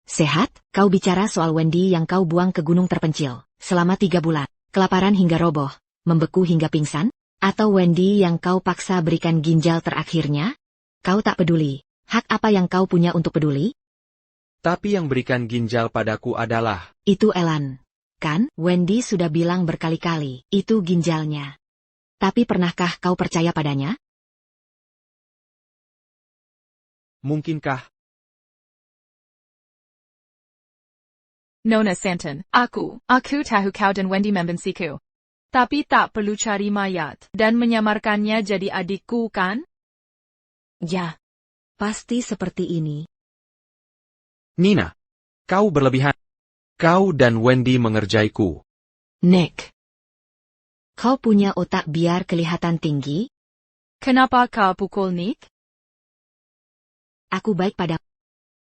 Sehat, kau bicara soal Wendy yang kau buang ke gunung terpencil, selama 3 bulan, kelaparan hingga roboh, membeku hingga pingsan? Atau Wendy yang kau paksa berikan ginjal terakhirnya? Kau tak peduli. Hak apa yang kau punya untuk peduli? Tapi yang berikan ginjal padaku adalah... Itu Elan. Kan, Wendy sudah bilang berkali-kali, itu ginjalnya. Tapi pernahkah kau percaya padanya? Mungkinkah? Nona Santon, aku tahu kau dan Wendy membenciku. Tapi tak perlu cari mayat dan menyamarkannya jadi adikku, kan? Ya, pasti seperti ini. Nina, kau berlebihan. Kau dan Wendy mengerjaiku. Nick, kau punya otak biar kelihatan tinggi? Kenapa kau pukul Nick? Aku baik pada.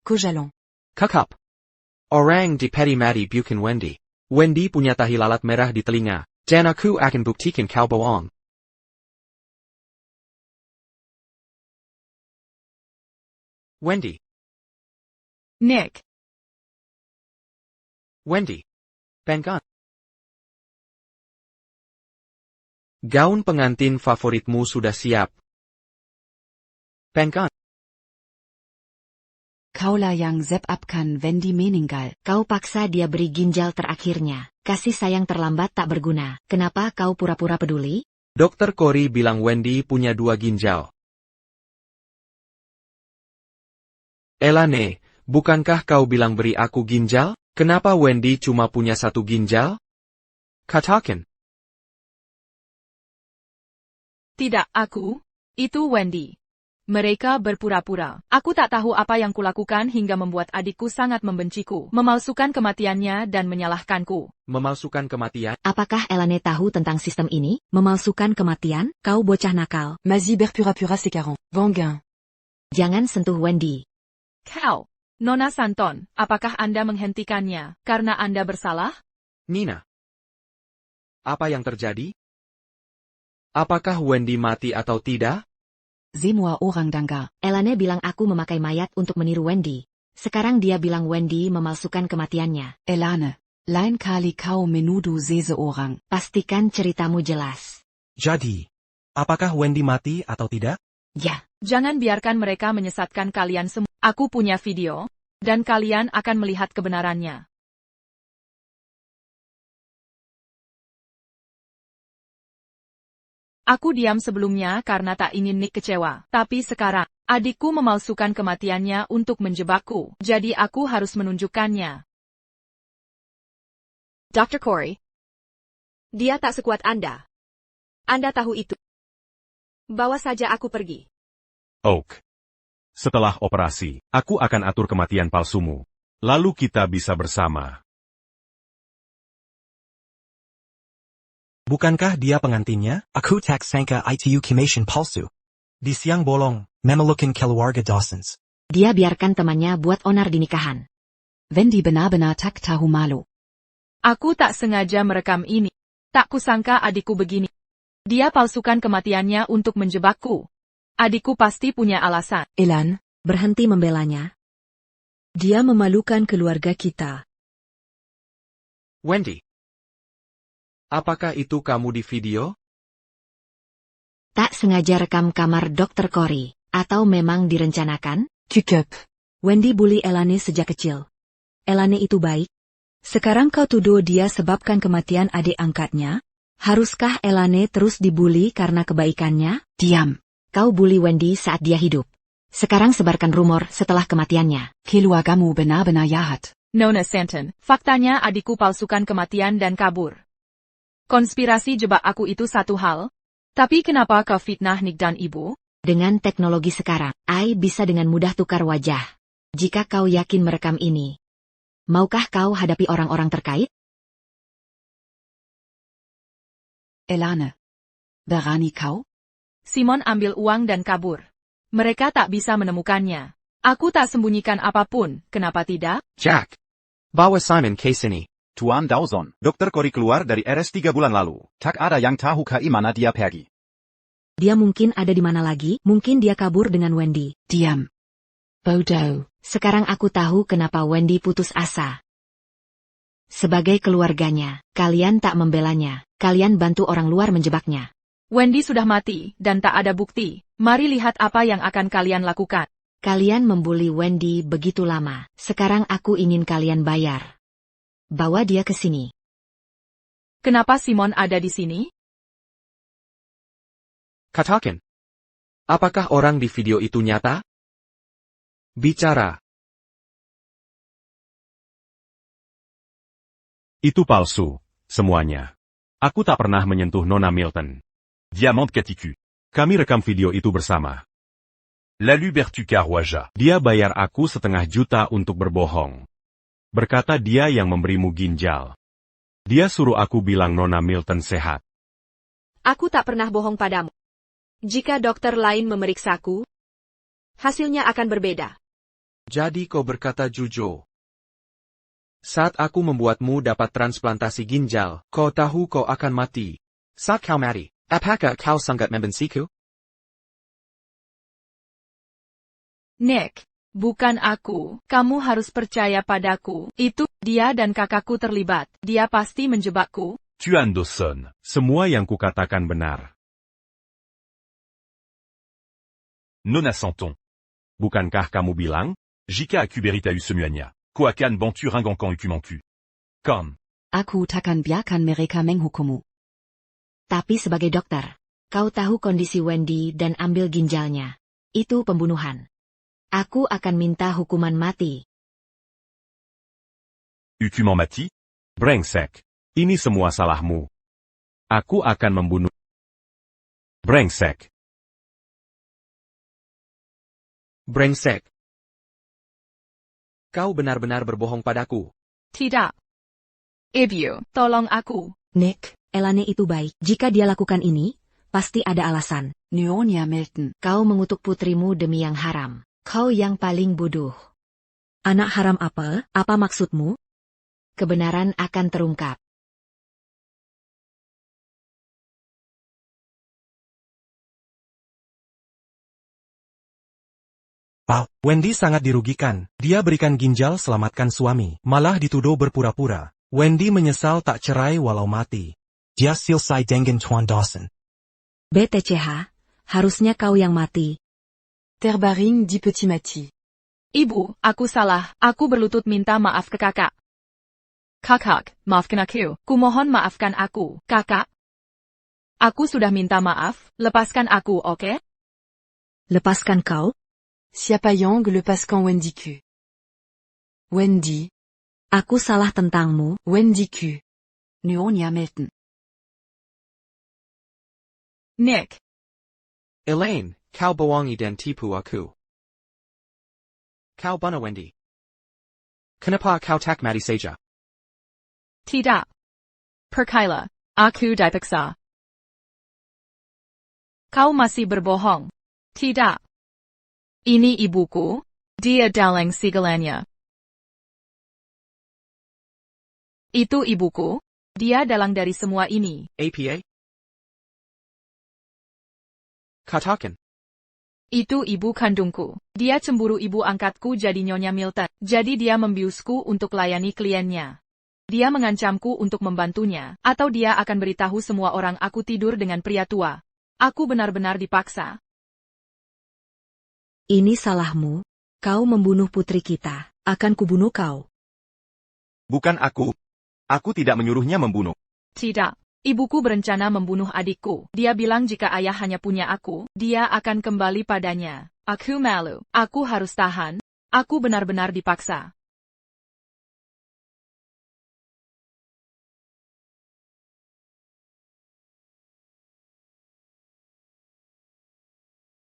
Kujalon. Kakak. Orang di Petty Mati bukan Wendy. Wendy punya tahi lalat merah di telinga, dan aku akan buktikan kau bohong. Wendy. Nick. Wendy. Penkan. Gaun pengantin favoritmu sudah siap. Penkan. Kaulah yang Sepp-Abkan Wendy meninggal. Kau paksa dia beri ginjal terakhirnya. Kasih sayang terlambat tak berguna. Kenapa kau pura-pura peduli? Dokter Corey bilang Wendy punya 2 ginjal. Elane, bukankah kau bilang beri aku ginjal? Kenapa Wendy cuma punya 1 ginjal? Katakan. Tidak aku. Itu Wendy. Mereka berpura-pura. Aku tak tahu apa yang kulakukan hingga membuat adikku sangat membenciku, memalsukan kematiannya dan menyalahkanku. Memalsukan kematian? Apakah Elane tahu tentang sistem ini? Memalsukan kematian? Kau bocah nakal. Mazie berpura-pura ses 40. Vanguin. Jangan sentuh Wendy. Kau, Nona Santon, apakah Anda menghentikannya karena Anda bersalah? Nina. Apa yang terjadi? Apakah Wendy mati atau tidak? Semua orang dangga. Elane bilang aku memakai mayat untuk meniru Wendy. Sekarang dia bilang Wendy memalsukan kematiannya. Elane. Lain kali kau menuduh seseorang. Pastikan ceritamu jelas. Jadi, apakah Wendy mati atau tidak? Ya. Jangan biarkan mereka menyesatkan kalian semua. Aku punya video, dan kalian akan melihat kebenarannya. Aku diam sebelumnya karena tak ingin Nick kecewa. Tapi sekarang, adikku memalsukan kematiannya untuk menjebakku. Jadi aku harus menunjukkannya. Dr. Corey. Dia tak sekuat Anda. Anda tahu itu. Bawa saja aku pergi. Oak. Setelah operasi, aku akan atur kematian palsumu. Lalu kita bisa bersama. Bukankah dia pengantinnya? Aku tak sangka itu cremation palsu. Di siang bolong, memelukkan keluarga Dawsons. Dia biarkan temannya buat onar di nikahan. Wendy benar-benar tak tahu malu. Aku tak sengaja merekam ini. Tak kusangka adikku begini. Dia palsukan kematiannya untuk menjebakku. Adikku pasti punya alasan. Elan, Berhenti membelanya. dia memalukan keluarga kita. Wendy. Apakah itu kamu di video? Tak sengaja rekam kamar Dr. Corey. Atau memang direncanakan? Cukup. Wendy bully Elane sejak kecil. Elane itu baik. Sekarang kau tuduh dia sebabkan kematian adik angkatnya? Haruskah Elane terus dibully karena kebaikannya? Diam. Kau bully Wendy saat dia hidup. Sekarang sebarkan rumor setelah kematiannya. Keluargamu benar-benar jahat. Nona Santon, faktanya adikku palsukan kematian dan kabur. Konspirasi jebak aku itu satu hal. Tapi kenapa kau fitnah Nick dan ibu? Dengan teknologi sekarang, AI bisa dengan mudah tukar wajah. Jika kau yakin merekam ini, maukah kau hadapi orang-orang terkait? Elane. Berani kau? Simon ambil uang dan kabur. Mereka tak bisa menemukannya. Aku tak sembunyikan apapun, kenapa tidak? Jack. Bawa Simon ke sini. Tuan Dawson, Dr. Corey keluar dari RS 3 bulan lalu. Tak ada yang tahu ke mana dia pergi. Dia mungkin ada di mana lagi, mungkin dia kabur dengan Wendy. Diam. Bodoh. Sekarang aku tahu kenapa Wendy putus asa. Sebagai keluarganya, kalian tak membelanya, kalian bantu orang luar menjebaknya. Wendy sudah mati, dan tak ada bukti. Mari lihat apa yang akan kalian lakukan. Kalian membuli Wendy begitu lama, sekarang aku ingin kalian bayar. Bawa dia ke sini. Kenapa Simon ada di sini? Katakan. Apakah orang di video itu nyata? Bicara. Itu palsu, semuanya. Aku tak pernah menyentuh Nona Milton. Diamant Katiku. Kami rekam video itu bersama. Lalu bertukar wajah. Dia bayar aku 500 juta untuk berbohong. Berkata dia yang memberimu ginjal. Dia suruh aku bilang Nona Milton sehat. Aku tak pernah bohong padamu. Jika dokter lain memeriksaku, hasilnya akan berbeda. Jadi kau berkata jujur. Saat aku membuatmu dapat transplantasi ginjal, kau tahu kau akan mati. Saat kau mati, apakah kau sangat membenciku? Nick, bukan aku. Kamu harus percaya padaku. Itu, dia dan kakakku terlibat. Dia pasti menjebakku. Tuan Dawson. Semua yang kukatakan benar. Non assenton. Bukankah kamu bilang? Jika akuberita usemuanya. Koakan bantu ringangkan ukumanku. Kom. Aku takkan biarkan mereka menghukummu. Tapi sebagai dokter, kau tahu kondisi Wendy dan ambil ginjalnya. Itu pembunuhan. Aku akan minta hukuman mati. Hukuman mati? Brengsek. Ini semua salahmu. Aku akan membunuh. Brengsek. Brengsek. Kau benar-benar berbohong padaku. Tidak. Ibu, tolong aku. Nick, Elane itu baik. Jika dia lakukan ini, pasti ada alasan. Nyonya Milton. Kau mengutuk putrimu demi yang haram. Kau yang paling bodoh. Anak haram apa? Apa maksudmu? Kebenaran akan terungkap. Pak, Wendy sangat dirugikan. Dia berikan ginjal selamatkan suami, malah dituduh berpura-pura. Wendy menyesal tak cerai walau mati. Dia selesai dengan Tuan Dawson. BTCH, harusnya kau yang mati. Terbaring di Petit Mati. Ibu, aku salah. Aku berlutut minta maaf ke kakak. Kakak, maafkan aku. Kumohon maafkan aku, kakak. Aku sudah minta maaf, lepaskan aku, oke? Lepaskan kau? Siapa yang lepaskan Wendy ku? Wendy. Aku salah tentangmu. Wendy ku. Nyonya Milton. Nick. Elaine, kau bohongi dan tipu aku. Kau bunuh Wendy. Kenapa kau tak mati saja? Tidak. Perkayla, aku dipaksa. Kau masih berbohong. Tidak. Ini ibuku. Dia dalang segalanya. Itu ibuku. Dia dalang dari semua ini. APA? Katakan. Itu ibu kandungku. Dia cemburu ibu angkatku jadi Nyonya Milton. Jadi dia membiusku untuk layani kliennya. Dia mengancamku untuk membantunya. Atau dia akan beritahu semua orang aku tidur dengan pria tua. Aku benar-benar dipaksa. Ini salahmu. Kau membunuh putri kita. Akan kubunuh kau. Bukan aku. Aku tidak menyuruhnya membunuh. Tidak. Ibuku berencana membunuh adikku. Dia bilang jika ayah hanya punya aku, dia akan kembali padanya. Aku malu. Aku harus tahan. Aku benar-benar dipaksa.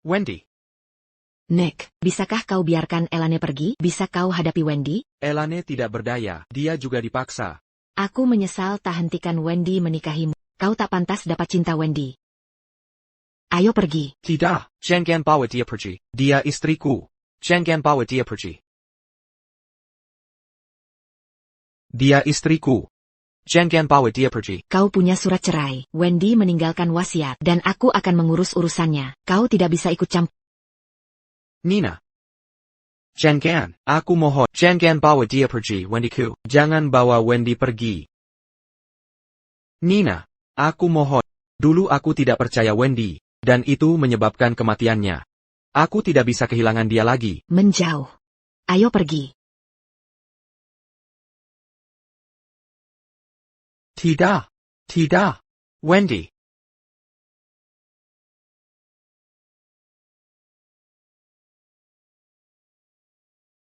Wendy. Nick, bisakah kau biarkan Elane pergi? Bisa kau hadapi Wendy? Elane tidak berdaya. Dia juga dipaksa. Aku menyesal tak hentikan Wendy menikahimu. Kau tak pantas dapat cinta Wendy. Ayo pergi. Tidak. Jangan bawa dia pergi. Dia istriku. Jangan bawa dia pergi. Dia istriku. Jangan bawa dia pergi. Kau punya surat cerai. Wendy meninggalkan wasiat dan aku akan mengurus urusannya. Kau tidak bisa ikut campur. Nina. Jangan. Aku mohon. Jangan bawa dia pergi, Wendyku. Jangan bawa Wendy pergi. Nina. Aku mohon. Dulu aku tidak percaya Wendy. Dan itu menyebabkan kematiannya. Aku tidak bisa kehilangan dia lagi. Menjauh. Ayo pergi. Tidak. Tidak. Wendy.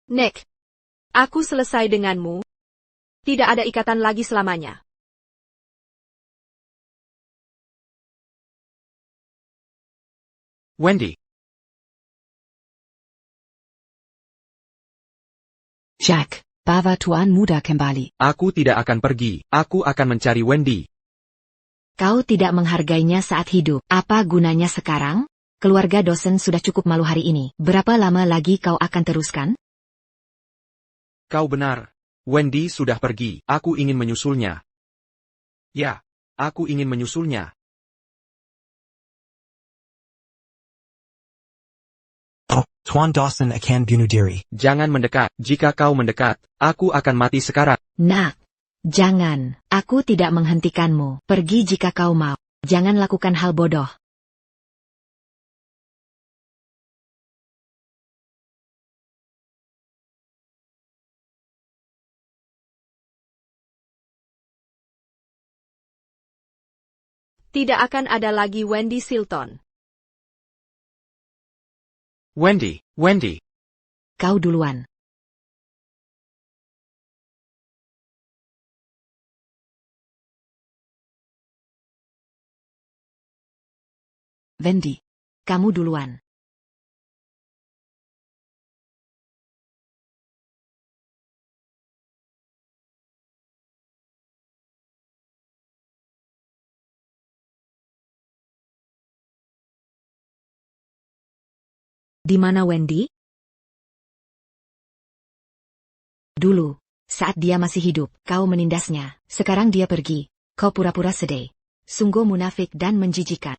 Nick. Aku selesai denganmu. Tidak ada ikatan lagi selamanya. Wendy. Jack, bawa Tuan Muda kembali. Aku tidak akan pergi. Aku akan mencari Wendy. Kau tidak menghargainya saat hidup. Apa gunanya sekarang? Keluarga Dawson sudah cukup malu hari ini. Berapa lama lagi kau akan teruskan? Kau benar. Wendy sudah pergi. Aku ingin menyusulnya. Ya, aku ingin menyusulnya. Tuan Dawson akan bunuh diri. Jangan mendekat. Jika kau mendekat, aku akan mati sekarang. Nak, jangan. Aku tidak menghentikanmu. Pergi jika kau mau. Jangan lakukan hal bodoh. Tidak akan ada lagi Wendy Silton. Wendy, Wendy. Kau duluan. Wendy. Kamu duluan. Di mana Wendy? Dulu, saat dia masih hidup, kau menindasnya. Sekarang dia pergi. Kau pura-pura sedih. Sungguh munafik dan menjijikan.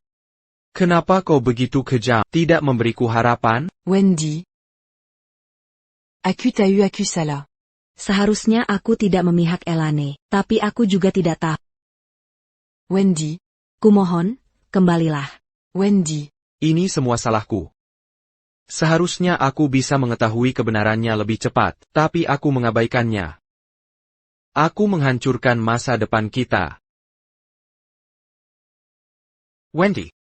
Kenapa kau begitu kejam? Tidak memberiku harapan? Wendy. Aku t'as eu aku salah. Seharusnya aku tidak memihak Elane, tapi aku juga tidak tahu. Wendy. Kumohon, kembalilah. Wendy. Ini semua salahku. Seharusnya aku bisa mengetahui kebenarannya lebih cepat, tapi aku mengabaikannya. Aku menghancurkan masa depan kita. Wendy.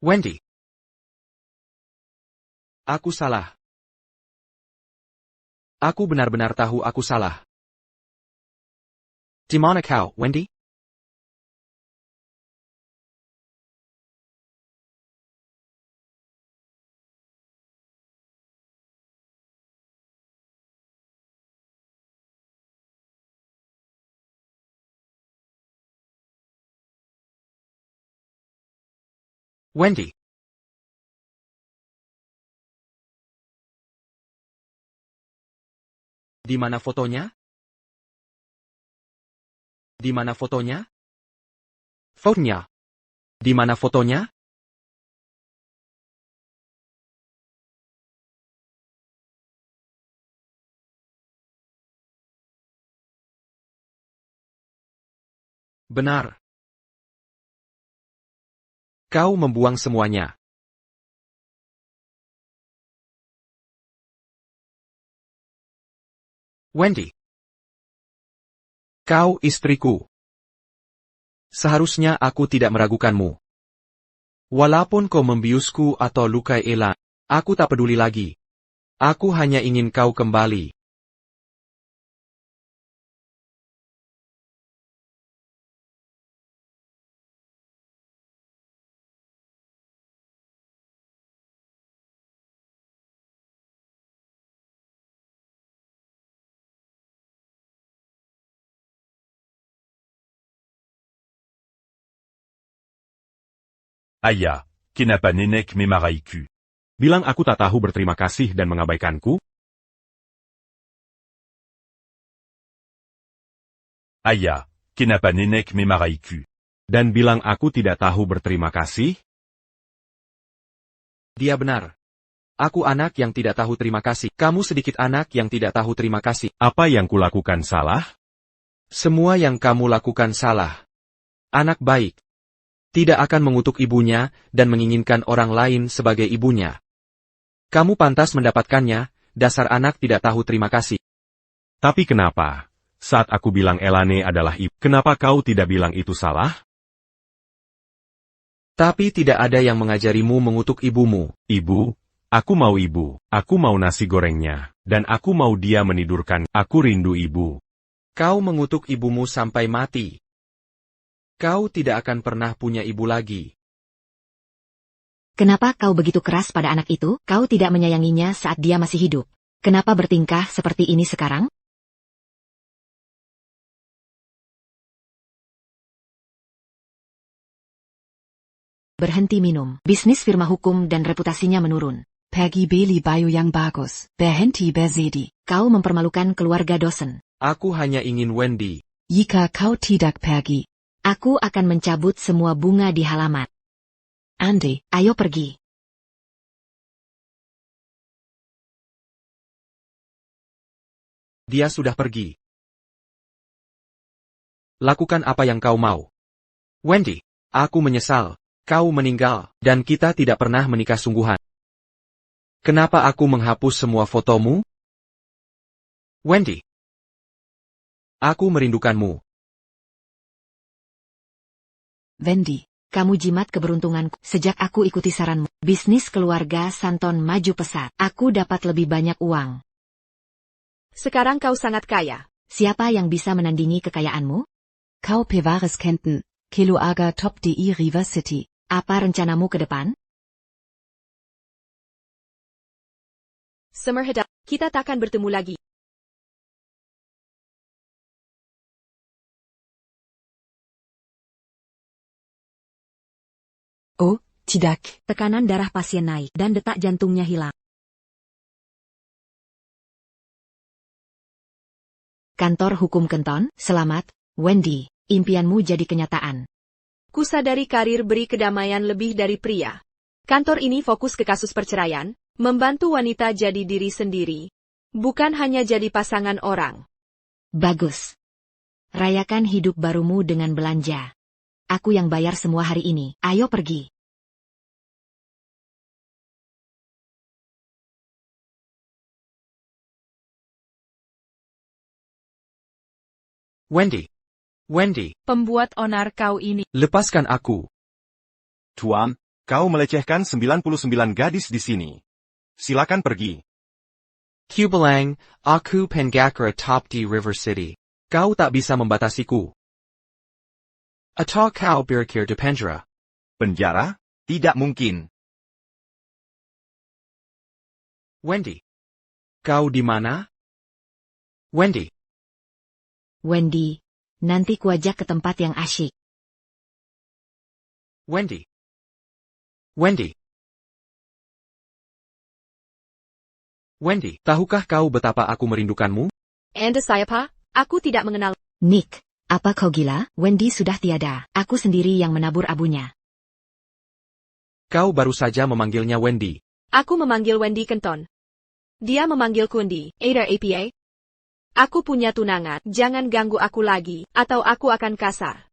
Wendy. Aku salah. Aku benar-benar tahu aku salah. Di mana kau, Wendy? Wendy. Di mana fotonya? Di mana fotonya? Fotonya. Di mana fotonya? Benar. Kau membuang semuanya. Wendy. Kau istriku. Seharusnya aku tidak meragukanmu. Walaupun kau membiusku atau lukai Ella, aku tak peduli lagi. Aku hanya ingin kau kembali. Aya, kenapa nenek memarahiku? Bilang aku tak tahu berterima kasih dan mengabaikanku? Aya, kenapa nenek memarahiku? Dan bilang aku tidak tahu berterima kasih? Dia benar. Aku anak yang tidak tahu terima kasih. Kamu sedikit anak yang tidak tahu terima kasih. Apa yang kulakukan salah? Semua yang kamu lakukan salah. Anak baik. Tidak akan mengutuk ibunya dan menginginkan orang lain sebagai ibunya. Kamu pantas mendapatkannya, dasar anak tidak tahu terima kasih. Tapi kenapa? Saat aku bilang Elane adalah ibu, kenapa kau tidak bilang itu salah? Tapi tidak ada yang mengajarimu mengutuk ibumu. Ibu, Aku mau ibu, aku mau nasi gorengnya, dan aku mau dia menidurkan. Aku rindu ibu. Kau mengutuk ibumu sampai mati. Kau tidak akan pernah punya ibu lagi. Kenapa kau begitu keras pada anak itu? Kau tidak menyayanginya saat dia masih hidup. Kenapa bertingkah seperti ini sekarang? Berhenti minum. Bisnis firma hukum dan reputasinya menurun. Pergi beli baju yang bagus. Berhenti bersedih. Kau mempermalukan keluarga Dawson. Aku hanya ingin Wendy. Jika kau tidak pergi, Aku akan mencabut semua bunga di halaman. Andy, Ayo pergi. Dia sudah pergi. Lakukan apa yang kau mau. Wendy, aku menyesal. Kau meninggal, dan kita tidak pernah menikah sungguhan. Kenapa aku menghapus semua fotomu? Wendy. Aku merindukanmu. Wendy. Kamu jimat keberuntunganku. Sejak aku ikuti saranmu, bisnis keluarga Santon maju pesat. Aku dapat lebih banyak uang. Sekarang kau sangat kaya. Siapa yang bisa menandingi kekayaanmu? Kau pewaris kenten, Keluarga top di River City. Apa rencanamu ke depan? Summer Hedap, kita takkan bertemu lagi. Oh, tidak. Tekanan darah pasien naik dan detak jantungnya hilang. Kantor Hukum Kenton, selamat, Wendy. Impianmu jadi kenyataan. Kusadari karir beri kedamaian lebih dari pria. Kantor ini fokus ke kasus perceraian, membantu wanita jadi diri sendiri. Bukan hanya jadi pasangan orang. Bagus. Rayakan hidup barumu dengan belanja. Aku yang bayar semua hari ini. Ayo pergi. Wendy. Wendy. Pembuat onar kau ini. Lepaskan aku. Tuan, kau melecehkan 99 gadis di sini. Silakan pergi. Kubelang, aku Pengakra top di River City. Kau tak bisa membatasiku. Atau kau berakhir di penjara. Penjara? Tidak mungkin. Wendy. Kau di mana? Wendy. Wendy, nanti kuajak ke tempat yang asyik. Wendy. Wendy. Wendy, tahukah kau betapa aku merindukanmu? Anda saya pa? Aku tidak mengenal. Nick, apa kau gila? Wendy sudah tiada. Aku sendiri yang menabur abunya. Kau baru saja memanggilnya Wendy. Aku memanggil Wendy Kenton. Dia memanggilku Wendy. Ada APA? Aku punya tunangan, jangan ganggu aku lagi, atau aku akan kasar.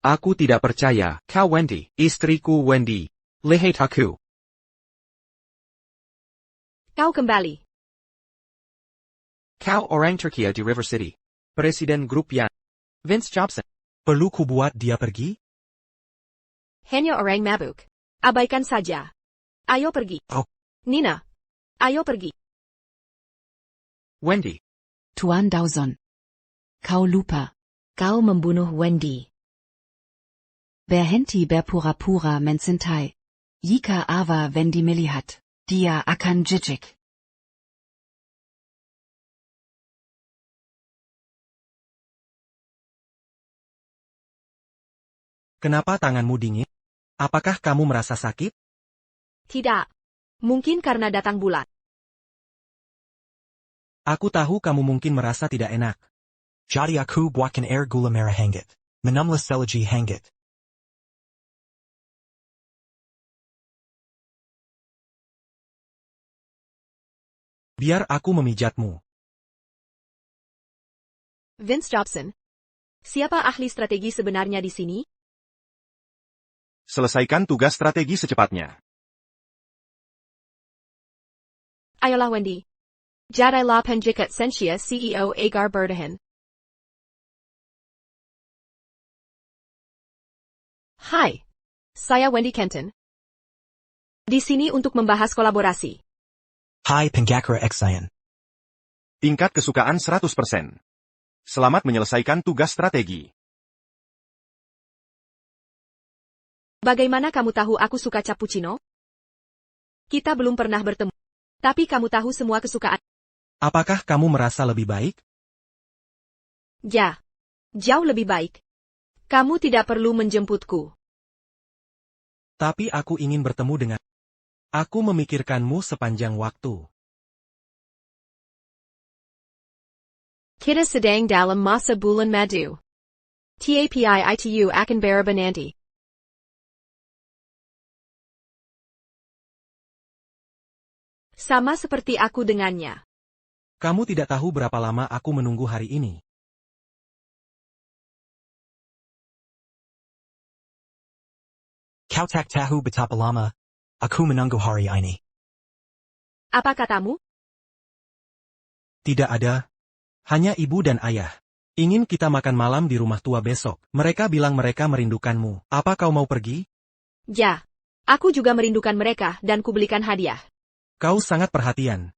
Aku tidak percaya, kau Wendy, istriku Wendy. Lihat aku. Kau kembali. Kau orang Turkiya di River City. Presiden grup Yan. Vince Jobson. Perlu ku buat dia pergi? Hanya orang mabuk. Abaikan saja. Ayo pergi. Oh. Nina. Ayo pergi. Wendy. Tuan Dawson. Kau lupa. Kau membunuh Wendy. Berhenti berpura-pura mencintai. Jika Ava Wendy melihat, dia akan jijik. Kenapa tanganmu dingin? Apakah kamu merasa sakit? Tidak. Mungkin karena datang bulan. Aku tahu kamu mungkin merasa tidak enak. Jadi aku buatkan air gula merah hangat. Minumlah selagi hangat. Biar aku memijatmu. Vince Jobson. Siapa ahli strategi sebenarnya di sini? Selesaikan tugas strategi secepatnya. Ayolah Wendy. Jadilah penjikat Sensia CEO Agar Bertahan. Hai. Saya Wendy Kenton. Di sini untuk membahas kolaborasi. Hi Pengakura Xayan. Tingkat kesukaan 100%. Selamat menyelesaikan tugas strategi. Bagaimana kamu tahu aku suka cappuccino? Kita belum pernah bertemu. Tapi kamu tahu semua kesukaan. Apakah kamu merasa lebih baik? Ya. Jauh lebih baik. Kamu tidak perlu menjemputku. Tapi aku ingin bertemu dengan... Aku memikirkanmu sepanjang waktu. Kita sedang dalam masa bulan madu. Tapi itu akan berubah nanti. Sama seperti aku dengannya. Kamu tidak tahu berapa lama aku menunggu hari ini. Kau tak tahu betapa lama. Aku menunggu hari ini. Apa katamu? Tidak ada. Hanya ibu dan ayah. Ingin kita makan malam di rumah tua besok. Mereka bilang mereka merindukanmu. Apa kau mau pergi? Ya. Aku juga merindukan mereka dan kubelikan hadiah. Kau sangat perhatian.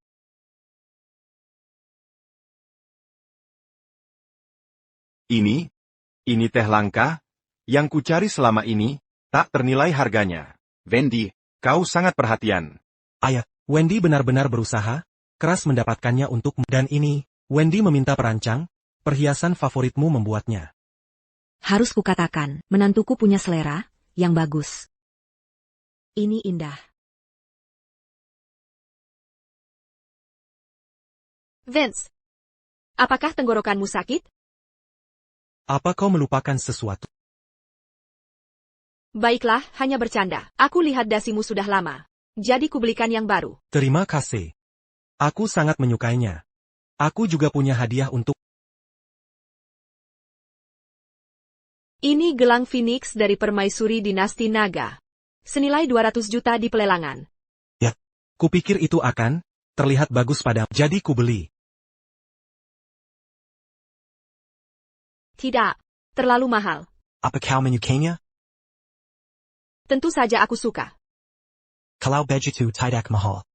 Ini teh langka, yang kucari selama ini, tak ternilai harganya. Wendy, kau sangat perhatian. Ayah, Wendy benar-benar berusaha, keras mendapatkannya untukmu. Dan ini, Wendy meminta perancang, perhiasan favoritmu membuatnya. Harus kukatakan, menantuku punya selera, yang bagus. Ini indah. Vince. Apakah tenggorokanmu sakit? Apa kau melupakan sesuatu? Baiklah, hanya bercanda. Aku lihat dasimu sudah lama. Jadi kubelikan yang baru. Terima kasih. Aku sangat menyukainya. Aku juga punya hadiah untuk... Ini gelang Phoenix dari permaisuri dinasti Naga. Senilai 200 juta di pelelangan. Ya, kupikir itu akan terlihat bagus padamu. Jadi kubeli. Tidak. Terlalu mahal. Apa kau menyukainya? Tentu saja aku suka. Kalau begitu tidak mahal.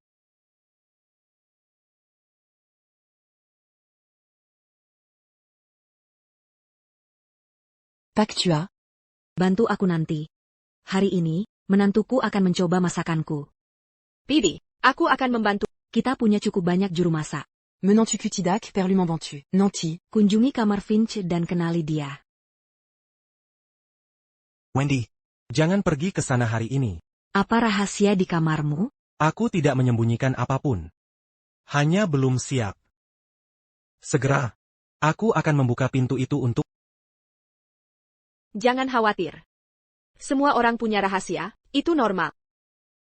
Pak Chua. Bantu aku nanti. Hari ini, menantuku akan mencoba masakanku. Bibi, aku akan membantu. Kita punya cukup banyak juru masak. Menantu Kutidak perlu membantu. Nanti. Kunjungi kamar Finch dan kenali dia. Wendy. Jangan pergi ke sana hari ini. Apa rahasia di kamarmu? Aku tidak menyembunyikan apapun. Hanya belum siap. Segera. Aku akan membuka pintu itu untuk... Jangan khawatir. Semua orang punya rahasia, itu normal.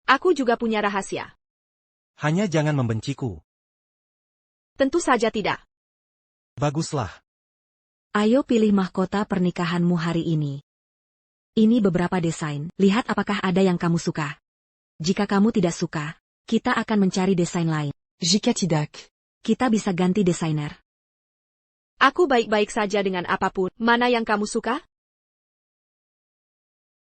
Aku juga punya rahasia. Hanya jangan membenciku. Tentu saja tidak. Baguslah. Ayo pilih mahkota pernikahanmu hari ini. Ini beberapa desain, lihat apakah ada yang kamu suka. Jika kamu tidak suka, kita akan mencari desain lain. Jika tidak. Kita bisa ganti desainer. Aku baik-baik saja dengan apapun. Mana yang kamu suka?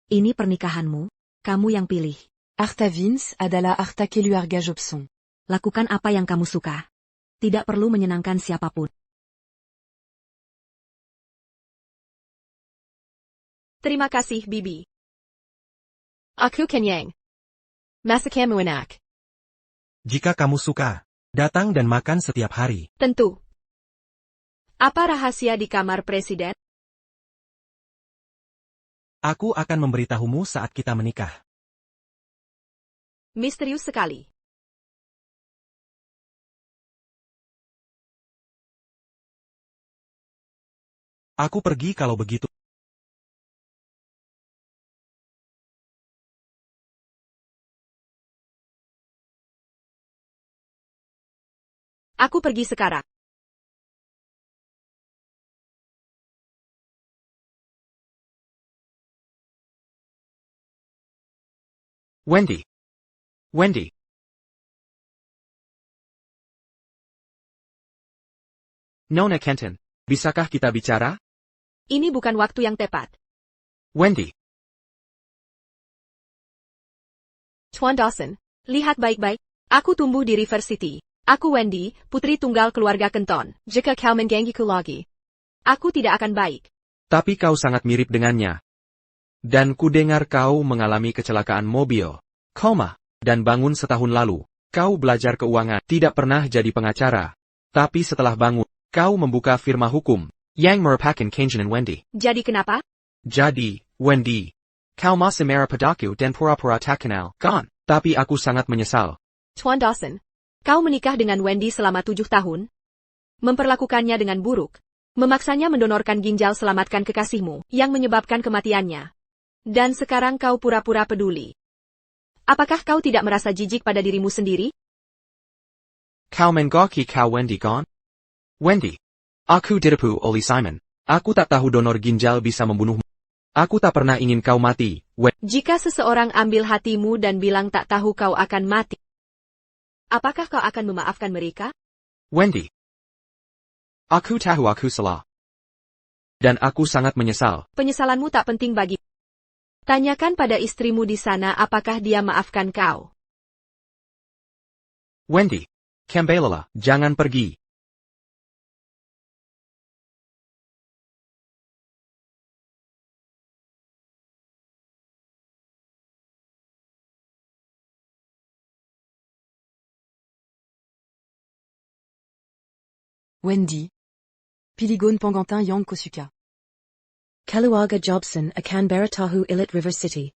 Ini pernikahanmu, kamu yang pilih. Arta Vince adalah arta keluarga Jobson. Lakukan apa yang kamu suka. Tidak perlu menyenangkan siapapun. Terima kasih, Bibi. Aku kenyang. Masakanmu enak. Jika kamu suka, datang dan makan setiap hari. Tentu. Apa rahasia di kamar presiden? Aku akan memberitahumu saat kita menikah. Misterius sekali. Aku pergi kalau begitu. Aku pergi sekarang. Wendy. Wendy. Nona Kenton, bisakah kita bicara? Ini bukan waktu yang tepat. Wendy. Tuan Dawson, lihat baik-baik. Aku tumbuh di River City. Aku Wendy, putri tunggal keluarga Kenton. Jika kau menggangguku lagi, aku tidak akan baik. Tapi kau sangat mirip dengannya. Dan ku dengar kau mengalami kecelakaan mobil, koma, dan bangun setahun lalu. Kau belajar keuangan, tidak pernah jadi pengacara. Tapi setelah bangun, kau membuka firma hukum, yang merupakan Kenji dan Wendy. Jadi kenapa? Jadi, Wendy, kau masih marah padaku dan pura-pura tak kenal, kan? Tapi aku sangat menyesal. Tuan Dawson, kau menikah dengan Wendy selama 7 tahun, memperlakukannya dengan buruk, memaksanya mendonorkan ginjal selamatkan kekasihmu, yang menyebabkan kematiannya. Dan sekarang kau pura-pura peduli. Apakah kau tidak merasa jijik pada dirimu sendiri? Kau menggaki kau Wendy kan? Wendy, aku ditipu oleh Simon. Aku tak tahu donor ginjal bisa membunuhmu. Aku tak pernah ingin kau mati, Jika seseorang ambil hatimu dan bilang tak tahu kau akan mati, apakah kau akan memaafkan mereka? Wendy. Aku tahu aku salah. Dan aku sangat menyesal. Penyesalanmu tak penting bagi. Tanyakan pada istrimu di sana apakah dia maafkan kau. Wendy, kembalilah, jangan pergi. Wendy. Piligon Pangantin Yang Kosuka. Keluarga Jobson akan beritahu Elite River City.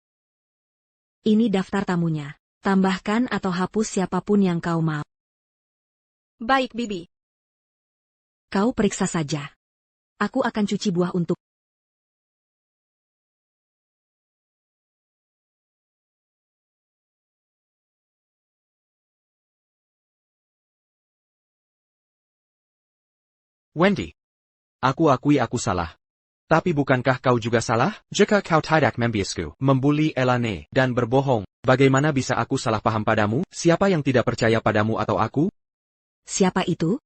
Ini daftar tamunya. Tambahkan atau hapus siapapun yang kau mau. Baik, Bibi. Kau periksa saja. Aku akan cuci buah untuk. Wendy. Aku akui aku salah. Tapi bukankah kau juga salah? Jika kau tidak membiasku, membuli Elane, dan berbohong, bagaimana bisa aku salah paham padamu? Siapa yang tidak percaya padamu atau aku? Siapa itu?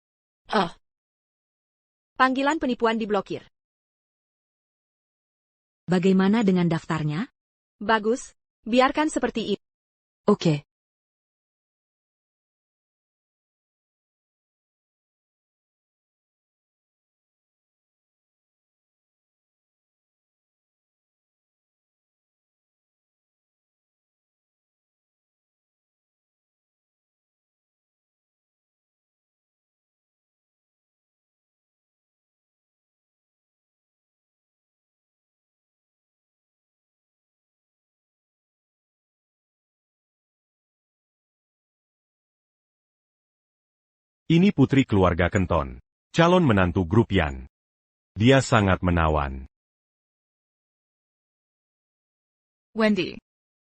Panggilan penipuan diblokir. Bagaimana dengan daftarnya? Bagus, biarkan seperti itu. Oke. Ini putri keluarga Kenton. Calon menantu grup Yan. Dia sangat menawan. Wendy.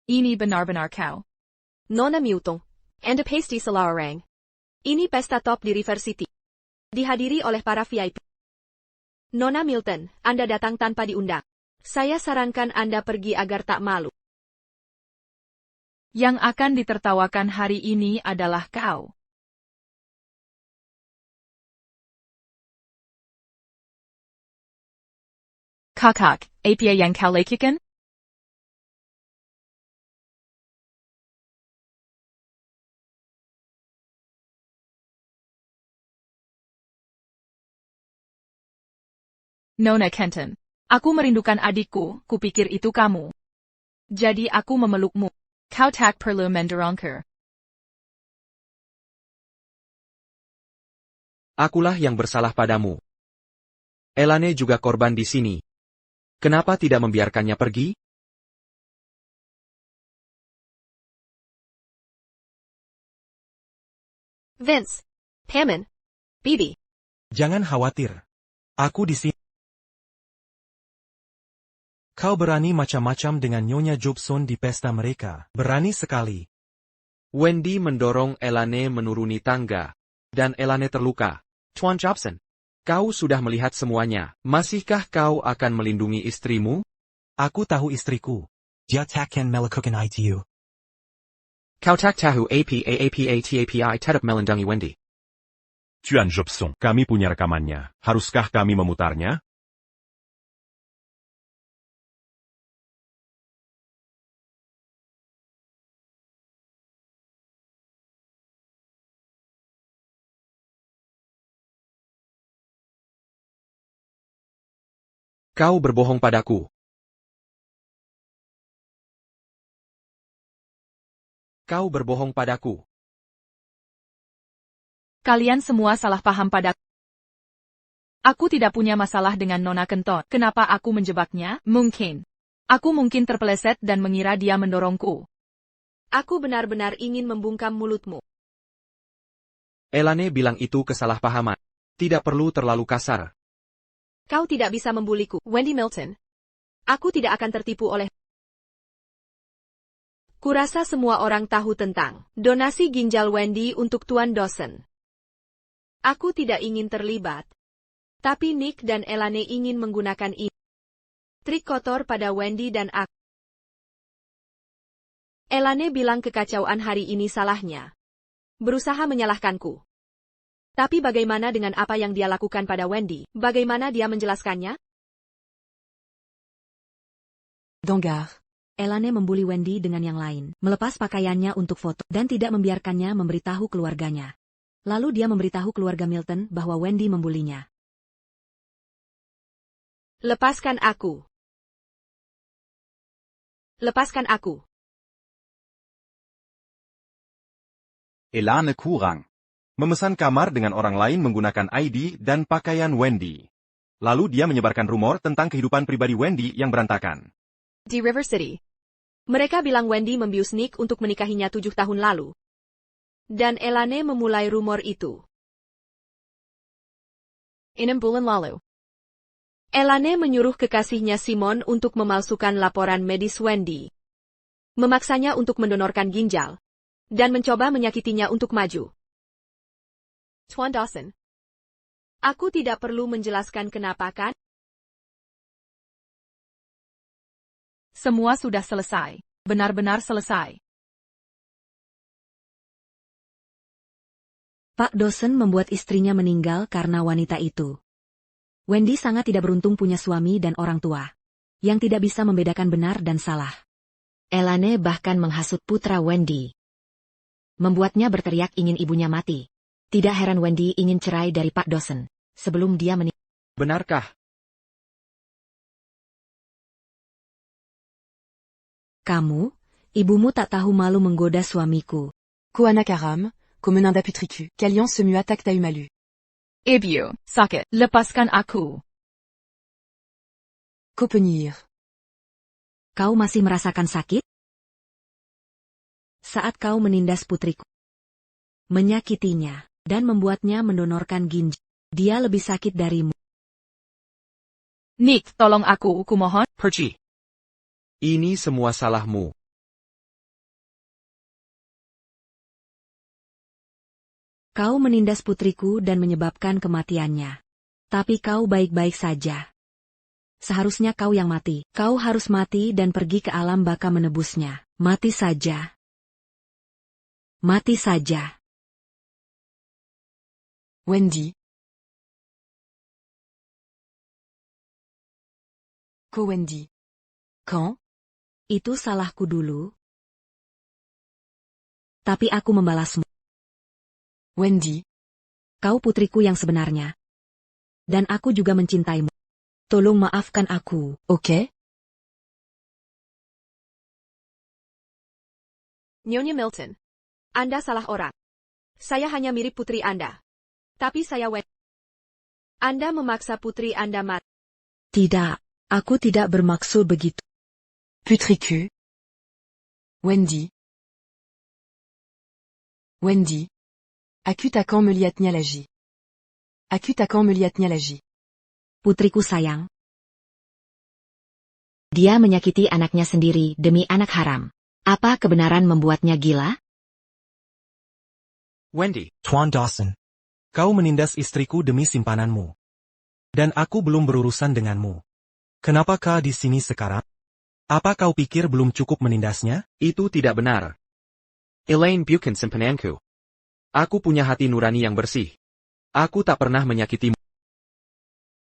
Ini benar-benar kau. Nona Mutong. And a pasty Selarang. Ini pesta top di River City. Dihadiri oleh para VIP. Nona Milton, Anda datang tanpa diundang. Saya sarankan Anda pergi agar tak malu. Yang akan ditertawakan hari ini adalah kau. Kakak, apa yang kau lakukan? Nona Kenton. Aku merindukan adikku, kupikir itu kamu. Jadi aku memelukmu. Kau tak perlu mendorongku. Akulah yang bersalah padamu. Elane juga korban di sini. Kenapa tidak membiarkannya pergi? Vince. Hammond. Bibi. Jangan khawatir. Aku di sini. Kau berani macam-macam dengan Nyonya Jobson di pesta mereka. Berani sekali. Wendy mendorong Elane menuruni tangga. Dan Elane terluka. Tuan Jobson. Kau sudah melihat semuanya. Masihkah kau akan melindungi istrimu? Aku tahu istriku. Dia takkan melakukan itu. Kau tak tahu APAPATAPI tetap melindungi Wendy. Tuan Jobson. Kami punya rekamannya. Haruskah kami memutarnya? Kau berbohong padaku. Kau berbohong padaku. Kalian semua salah paham padaku. Aku tidak punya masalah dengan Nona Kenton. Kenapa aku menjebaknya? Mungkin. Aku mungkin terpeleset dan mengira dia mendorongku. Aku benar-benar ingin membungkam mulutmu. Elane bilang itu kesalahpahaman. Tidak perlu terlalu kasar. Kau tidak bisa membuliku, Wendy Milton. Aku tidak akan tertipu oleh... Kurasa semua orang tahu tentang donasi ginjal Wendy untuk Tuan Dawson. Aku tidak ingin terlibat. Tapi Nick dan Elane ingin menggunakan ini. Trik kotor pada Wendy dan aku. Elane bilang kekacauan hari ini salahnya. Berusaha menyalahkanku. Tapi bagaimana dengan apa yang dia lakukan pada Wendy? Bagaimana dia menjelaskannya? Dangar. Elane membuli Wendy dengan yang lain, melepas pakaiannya untuk foto, dan tidak membiarkannya memberitahu keluarganya. Lalu dia memberitahu keluarga Milton bahwa Wendy membulinya. Lepaskan aku. Lepaskan aku. Elane kurang. Memesan kamar dengan orang lain menggunakan ID dan pakaian Wendy. Lalu dia menyebarkan rumor tentang kehidupan pribadi Wendy yang berantakan. Di River City. Mereka bilang Wendy membius Nick untuk menikahinya 7 tahun lalu. Dan Elane memulai rumor itu. 6 bulan lalu. Elane menyuruh kekasihnya Simon untuk memalsukan laporan medis Wendy. Memaksanya untuk mendonorkan ginjal. Dan mencoba menyakitinya untuk maju. Tuan Dawson. Aku tidak perlu menjelaskan kenapa kan? Semua sudah selesai. Benar-benar selesai. Pak Dawson membuat istrinya meninggal karena wanita itu. Wendy sangat tidak beruntung punya suami dan orang tua. Yang tidak bisa membedakan benar dan salah. Elane bahkan menghasut putra Wendy. Membuatnya berteriak ingin ibunya mati. Tidak heran Wendy ingin cerai dari Pak Dawson. Sebelum dia meninggal. Benarkah? Kamu, ibumu tak tahu malu menggoda suamiku. Koanakaram, Comenanda putriku, Kalian semua tak tahu malu. Ibu, sakit. Lepaskan aku. Kopenir. Kau masih merasakan sakit? Saat kau menindas putriku. Menyakitinya, dan membuatnya mendonorkan ginjal. Dia lebih sakit darimu. Nick, tolong aku mohon. Perci. Ini semua salahmu. Kau menindas putriku dan menyebabkan kematiannya. Tapi kau baik-baik saja. Seharusnya kau yang mati. Kau harus mati dan pergi ke alam baka menebusnya. Mati saja. Mati saja. Wendy. Ko Wendy. Quand? Itu salahku dulu. Tapi aku membalasmu. Wendy. Kau putriku yang sebenarnya. Dan aku juga mencintaimu. Tolong maafkan aku, oke? Nyonya Milton. Anda salah orang. Saya hanya mirip putri Anda. Tapi saya Wendy. Anda memaksa putri Anda mati. Tidak, aku tidak bermaksud begitu. Putriku. Wendy. Wendy. Aku takkan melihatnya lagi. Aku takkan melihatnya lagi. Putriku sayang. Dia menyakiti anaknya sendiri demi anak haram. Apa kebenaran membuatnya gila? Wendy. Tuan Dawson. Kau menindas istriku demi simpananmu. Dan aku belum berurusan denganmu. Kenapa kau di sini sekarang? Apa kau pikir belum cukup menindasnya? Itu tidak benar. Elaine bukan simpananku. Aku punya hati nurani yang bersih. Aku tak pernah menyakitimu.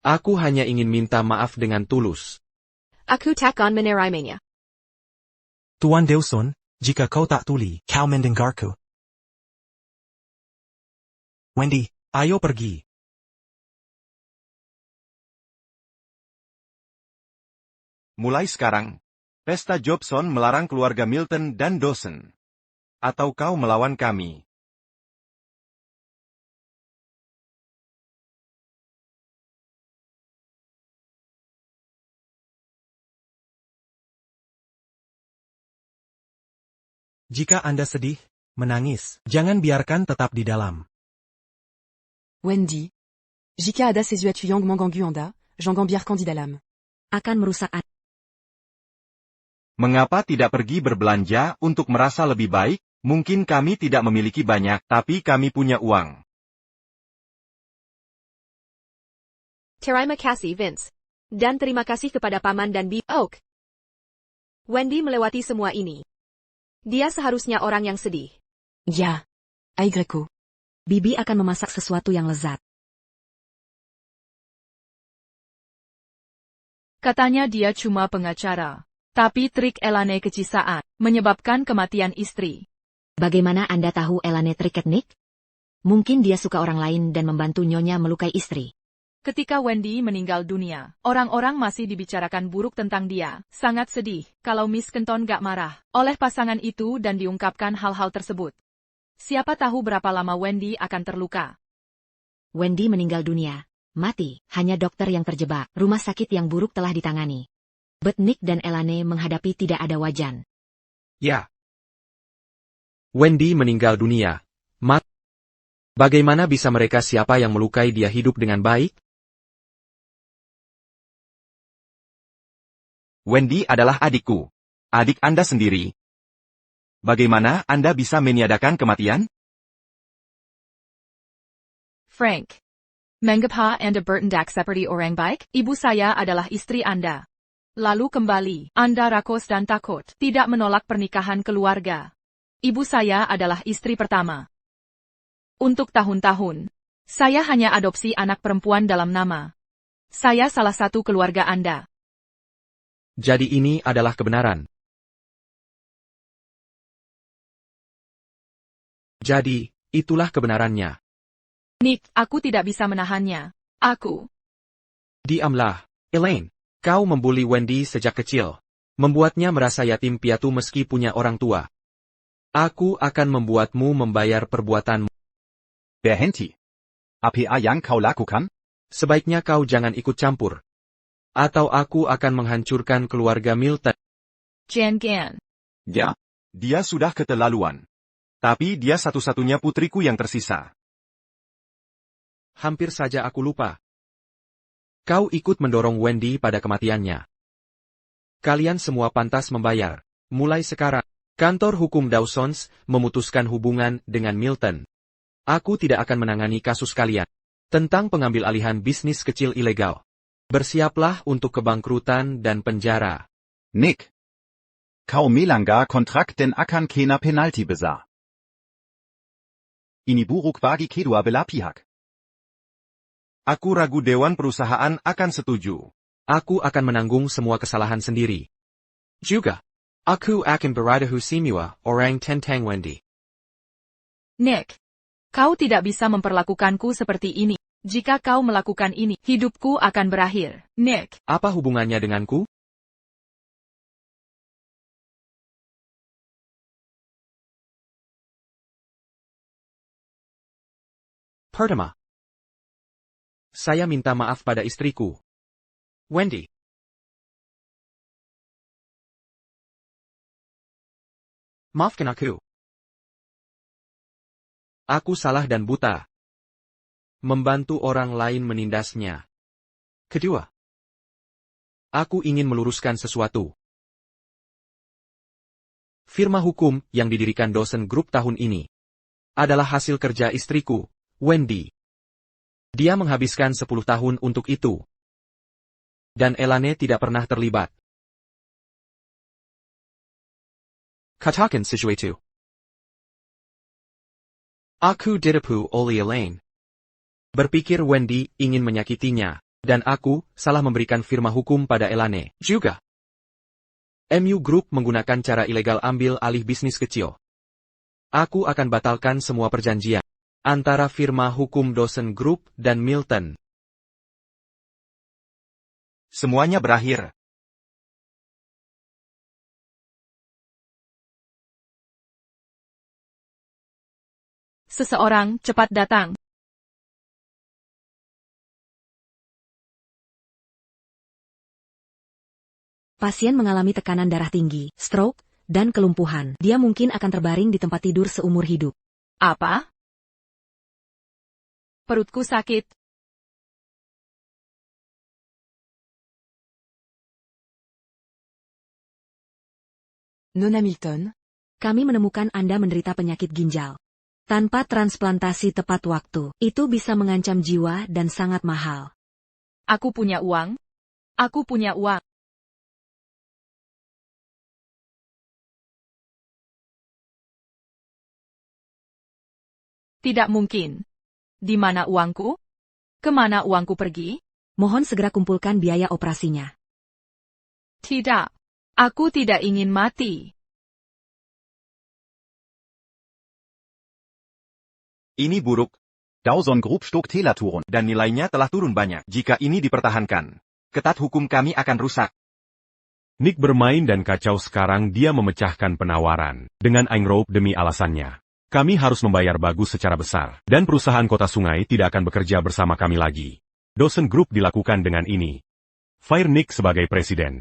Aku hanya ingin minta maaf dengan tulus. Aku takkan menerimanya. Tuan Dawson, jika kau tak tuli, kau mendengarku. Wendy, ayo pergi. Mulai sekarang, Pesta Jobson melarang keluarga Milton dan Dawson. Atau kau melawan kami. Jika Anda sedih, menangis, jangan biarkan tetap di dalam. Wendy. Jika ada sesuatu yang mengganggu Anda, jangan biarkan di dalam. Akan merusak Anda. Mengapa tidak pergi berbelanja untuk merasa lebih baik? Mungkin kami tidak memiliki banyak, tapi kami punya uang. Terima kasih, Vince. Dan terima kasih kepada Paman dan Bibi Oak. Wendy melewati semua ini. Dia seharusnya orang yang sedih. Ya. Aigreku. Bibi akan memasak sesuatu yang lezat. Katanya dia cuma pengacara. Tapi trik Elane kecisaan, menyebabkan kematian istri. Bagaimana Anda tahu Elane terikat Nick? Mungkin dia suka orang lain dan membantu Nyonya melukai istri. Ketika Wendy meninggal dunia, orang-orang masih dibicarakan buruk tentang dia. Sangat sedih kalau Miss Kenton gak marah oleh pasangan itu dan diungkapkan hal-hal tersebut. Siapa tahu berapa lama Wendy akan terluka. Wendy meninggal dunia. Mati, hanya dokter yang terjebak. Rumah sakit yang buruk telah ditangani. But Nick dan Elane menghadapi tidak ada wajan. Ya. Wendy meninggal dunia. Bagaimana bisa mereka siapa yang melukai dia hidup dengan baik? Wendy adalah adikku. Adik Anda sendiri. Bagaimana Anda bisa meniadakan kematian? Frank. Mengapa Anda bertindak seperti orang baik? Ibu saya adalah istri Anda. Lalu kembali, Anda rakus dan takut, tidak menolak pernikahan keluarga. Ibu saya adalah istri pertama. Untuk tahun-tahun, saya hanya adopsi anak perempuan dalam nama. Saya salah satu keluarga Anda. Jadi ini adalah kebenaran. Jadi, itulah kebenarannya. Nick, aku tidak bisa menahannya. Aku. Diamlah, Elaine. Kau membuli Wendy sejak kecil. Membuatnya merasa yatim piatu meski punya orang tua. Aku akan membuatmu membayar perbuatanmu. Berhenti. Apa yang kau lakukan? Sebaiknya kau jangan ikut campur. Atau aku akan menghancurkan keluarga Milton. Jangan. Ya. Dia sudah keterlaluan. Tapi dia satu-satunya putriku yang tersisa. Hampir saja aku lupa. Kau ikut mendorong Wendy pada kematiannya. Kalian semua pantas membayar. Mulai sekarang, kantor hukum Dawson's memutuskan hubungan dengan Milton. Aku tidak akan menangani kasus kalian tentang pengambil alihan bisnis kecil ilegal. Bersiaplah untuk kebangkrutan dan penjara. Nick. Kau melanggar kontrak dan akan kena penalti besar. Ini buruk bagi kedua belah pihak. Aku ragu Dewan Perusahaan akan setuju. Aku akan menanggung semua kesalahan sendiri. Juga, aku akan beradahu semua orang tentang Wendy. Nick, kau tidak bisa memperlakukanku seperti ini. Jika kau melakukan ini, hidupku akan berakhir. Nick. Apa hubungannya denganku? Pertama, saya minta maaf pada istriku, Wendy. Maafkan aku. Aku salah dan buta. Membantu orang lain menindasnya. Kedua, aku ingin meluruskan sesuatu. Firma hukum yang didirikan Dawson Group tahun ini adalah hasil kerja istriku, Wendy. Dia menghabiskan 10 tahun untuk itu. Dan Elane tidak pernah terlibat. Katakan sesuatu. Aku ditipu oleh Elaine. Berpikir Wendy ingin menyakitinya, dan aku salah memberikan firma hukum pada Elane juga. MU Group menggunakan cara ilegal ambil alih bisnis kecil. Aku akan batalkan semua perjanjian antara firma hukum Dawson Group dan Milton. Semuanya berakhir. Seseorang cepat datang. Pasien mengalami tekanan darah tinggi, stroke, dan kelumpuhan. Dia mungkin akan terbaring di tempat tidur seumur hidup. Apa? Perutku sakit. Nona Milton, Kami menemukan Anda menderita penyakit ginjal. Tanpa transplantasi tepat waktu, itu bisa mengancam jiwa dan sangat mahal. Aku punya uang. Aku punya uang. Tidak mungkin. Di mana uangku? Kemana uangku pergi? Mohon segera kumpulkan biaya operasinya. Tidak. Aku tidak ingin mati. Ini buruk, Dawson Group stuck Telaturen. dan nilainya telah turun banyak. Jika ini dipertahankan, ketat hukum kami akan rusak. Nick bermain dan kacau sekarang dia memecahkan penawaran. Dengan Aingrope demi alasannya. Kami harus membayar bagus secara besar. Dan perusahaan kota sungai tidak akan bekerja bersama kami lagi. Dawson Group dilakukan dengan ini. Fire Nick sebagai presiden.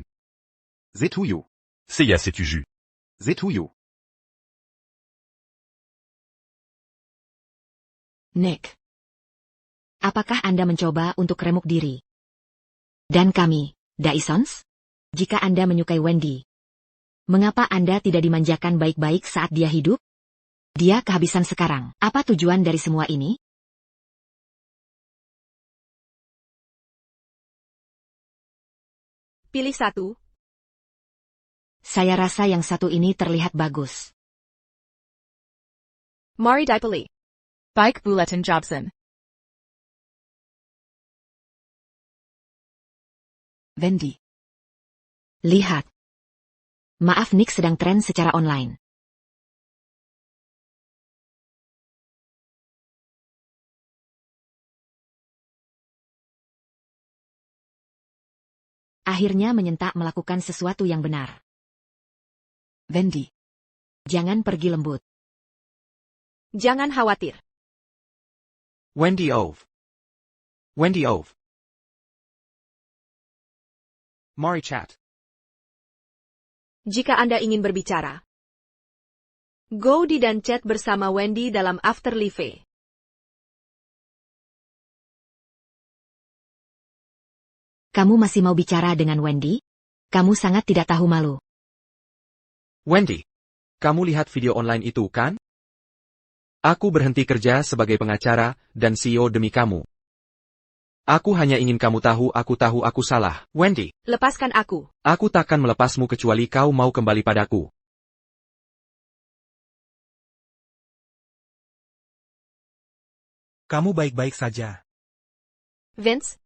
Setuju. Seiya setuju. Setuju. Nick. Apakah Anda mencoba untuk remuk diri? Dan kami, Dysons? Jika Anda menyukai Wendy, mengapa Anda tidak dimanjakan baik-baik saat dia hidup? Dia kehabisan sekarang. Apa tujuan dari semua ini? Pilih satu. Saya rasa yang satu ini terlihat bagus. Mari dipilih. Baik Bulletin Jobson. Wendy. Lihat. Maaf Nick sedang tren secara online. Akhirnya menyentak melakukan sesuatu yang benar. Wendy. Jangan pergi lembut. Jangan khawatir. Wendy Ove. Wendy Ove. Mari chat. Jika Anda ingin berbicara, go di dan chat bersama Wendy dalam Afterlife. Kamu masih mau bicara dengan Wendy? Kamu sangat tidak tahu malu. Wendy, kamu lihat video online itu kan? Aku berhenti kerja sebagai pengacara dan CEO demi kamu. Aku hanya ingin kamu tahu aku salah. Wendy, Lepaskan aku. aku takkan melepasmu kecuali kau mau kembali padaku. Kamu baik-baik saja. Vince?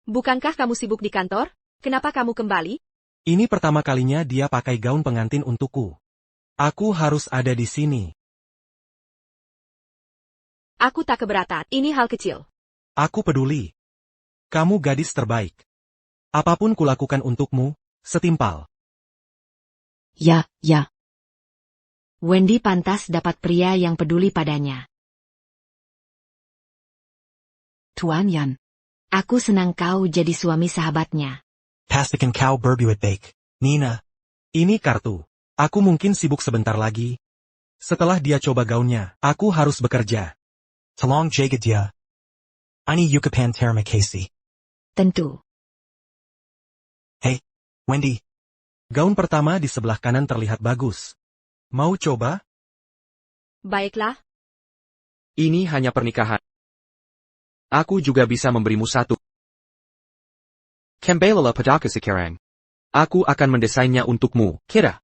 Bukankah kamu sibuk di kantor? Kenapa kamu kembali? Ini pertama kalinya dia pakai gaun pengantin untukku. Aku harus ada di sini. Aku tak keberatan. Ini hal kecil. Aku peduli. Kamu gadis terbaik. Apapun kulakukan untukmu, setimpal. Ya, ya. Wendy pantas dapat pria yang peduli padanya. Tuan Yan. Aku senang kau jadi suami sahabatnya. Pastikan kau berbuat baik. Nina, ini kartu. Aku mungkin sibuk sebentar lagi. Setelah dia coba gaunnya, aku harus bekerja. Tolong jaga dia. Ani Yucatan Terima Kasih. Tentu. Hey, Wendy. Gaun pertama di sebelah kanan terlihat bagus. Mau coba? Baiklah. Ini hanya pernikahan. Aku juga bisa memberimu satu. Kembalilah padaku sekarang. Aku akan mendesainnya untukmu, kira.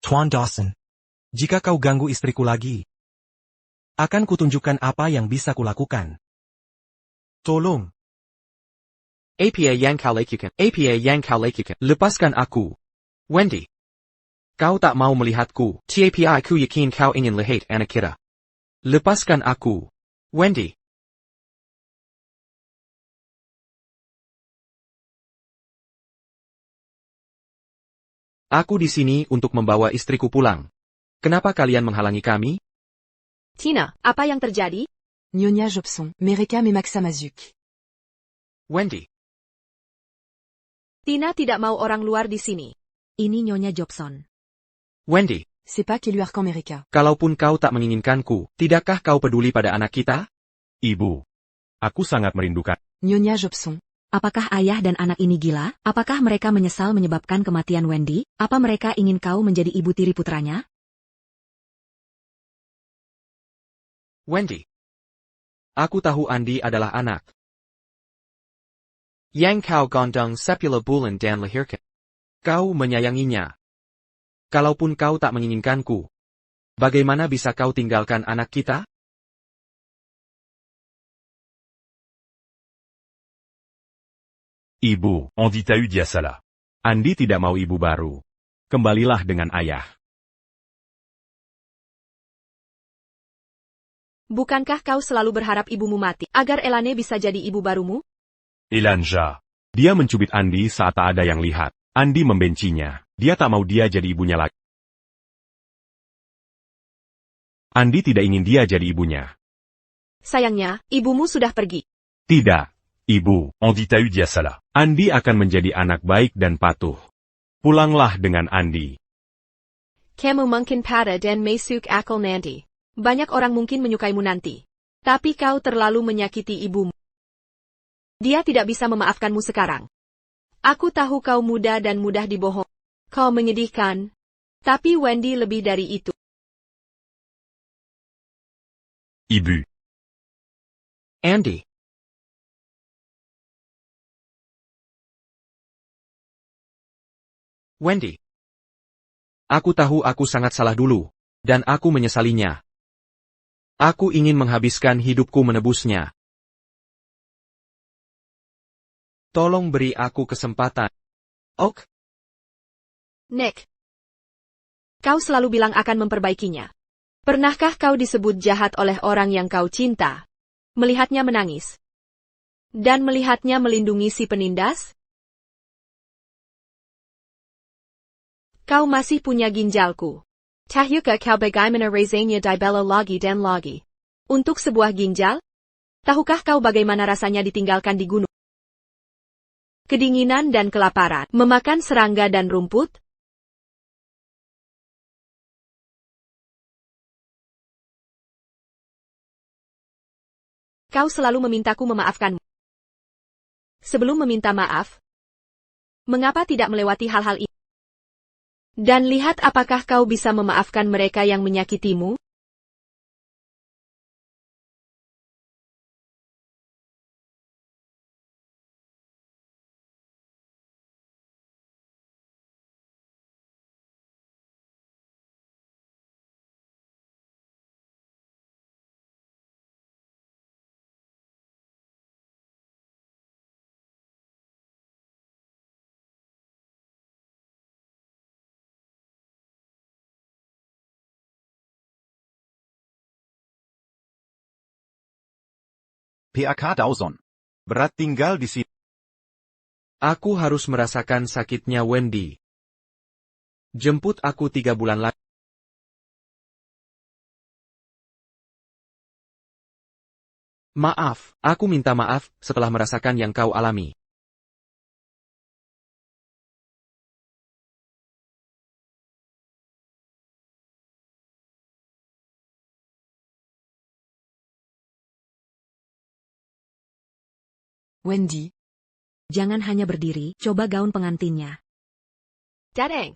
Tuan Dawson. Jika kau ganggu istriku lagi, akan kutunjukkan apa yang bisa kulakukan. Tolong. APA yang kau lakukan. APA yang kau lakukan. Lepaskan aku. Wendy. Kau tak mau melihatku. TAPI ku yakin kau ingin lihat anak kita. Lepaskan aku. Wendy. Aku di sini untuk membawa istriku pulang. Kenapa kalian menghalangi kami? Tina, apa yang terjadi? Nyonya Jobson, merekam et Maxamazuk. Wendy. Tina tidak mau orang luar di sini. Ini Nyonya Jobson. Wendy, C'est pas qu'il lui arcan mereka. kalaupun kau tak menginginkanku, tidakkah kau peduli pada anak kita? Ibu. Aku sangat merindukan. Nyonya Jobson. Apakah ayah dan anak ini gila? Apakah mereka menyesal menyebabkan kematian Wendy? Apa mereka ingin kau menjadi ibu tiri putranya? Wendy. Aku tahu Andi adalah anak yang kau gondong 10 bulan dan lahirkan. Kau menyayanginya. Kalaupun kau tak menginginkanku, bagaimana bisa kau tinggalkan anak kita? Ibu. Andy t'a eu dit à Salah. Andi tidak mau ibu baru. Kembalilah dengan ayah. Bukankah kau selalu berharap ibumu mati, agar Elane bisa jadi ibu barumu? Elanja. Dia mencubit Andi saat tak ada yang lihat. Andi membencinya. Dia tak mau dia jadi ibunya lagi. Andi tidak ingin dia jadi ibunya. Sayangnya, ibumu sudah pergi. Tidak, ibu. Andy t'a eu dit à Salah. Andi akan menjadi anak baik dan patuh. Pulanglah dengan Andi. Kamu mungkin pada dan masuk akal nanti. Banyak orang mungkin menyukaimu nanti. Tapi kau terlalu menyakiti ibumu. Dia tidak bisa memaafkanmu sekarang. Aku tahu kau muda dan mudah dibohong. Kau menyedihkan. Tapi Wendy lebih dari itu. Ibu. Andy. Wendy. Aku tahu aku sangat salah dulu, dan aku menyesalinya. Aku ingin menghabiskan hidupku menebusnya. Tolong beri aku kesempatan. Ok? Nick. Kau selalu bilang akan memperbaikinya. Pernahkah kau disebut jahat oleh orang yang kau cinta? Melihatnya menangis. Dan melihatnya melindungi si penindas? Kau masih punya ginjalku. Tahukah kau bagaimana rasanya dibela lagi dan lagi? Untuk sebuah ginjal? Tahukah kau bagaimana rasanya ditinggalkan di gunung? Kedinginan dan kelaparan, memakan serangga dan rumput? Kau selalu memintaku memaafkanmu. Sebelum meminta maaf, mengapa tidak melewati hal-hal ini? Dan lihat apakah kau bisa memaafkan mereka yang menyakitimu? PAK Dawson. Berat tinggal di sini. Aku harus merasakan sakitnya Wendy. Jemput aku 3 bulan lagi. Maaf, aku minta maaf setelah merasakan yang kau alami. Wendy. Jangan hanya berdiri, coba gaun pengantinnya. Dadeng.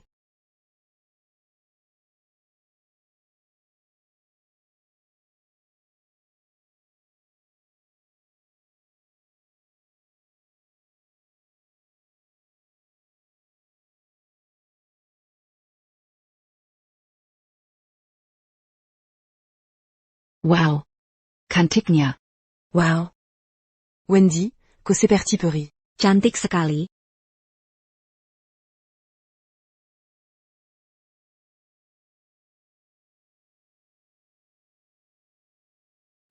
Wow. Cantiknya. Wow. Wendy, que seperti peri. Cantik sekali.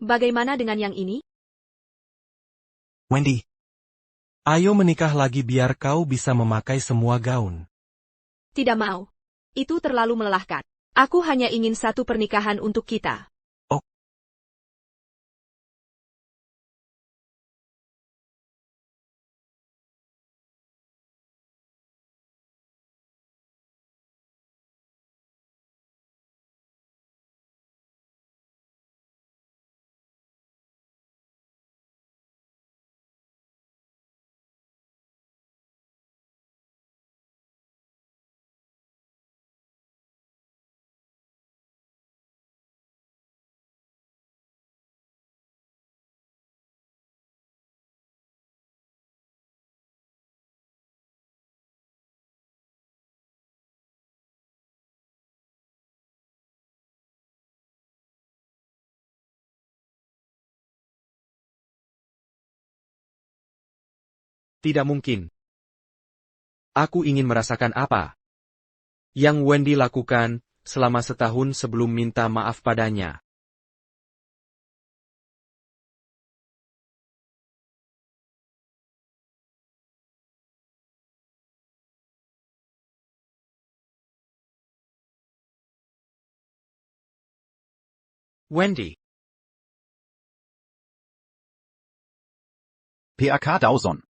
Bagaimana dengan yang ini? Wendy. Ayo menikah lagi biar kau bisa memakai semua gaun. Tidak mau. Itu terlalu melelahkan. Aku hanya ingin satu pernikahan untuk kita. Oh. Tidak mungkin. Aku ingin merasakan apa yang Wendy lakukan selama setahun sebelum minta maaf padanya. Wendy, PAK Dawson.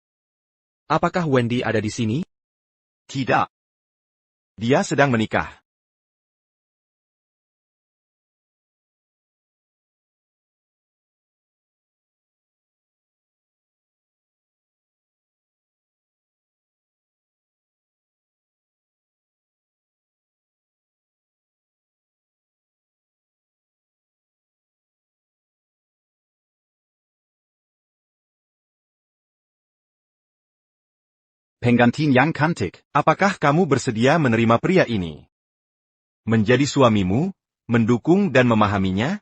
apakah Wendy ada di sini? Tidak. Dia sedang menikah. Penggantin yang cantik. Apakah kamu bersedia menerima pria ini? Menjadi suamimu, mendukung dan memahaminya?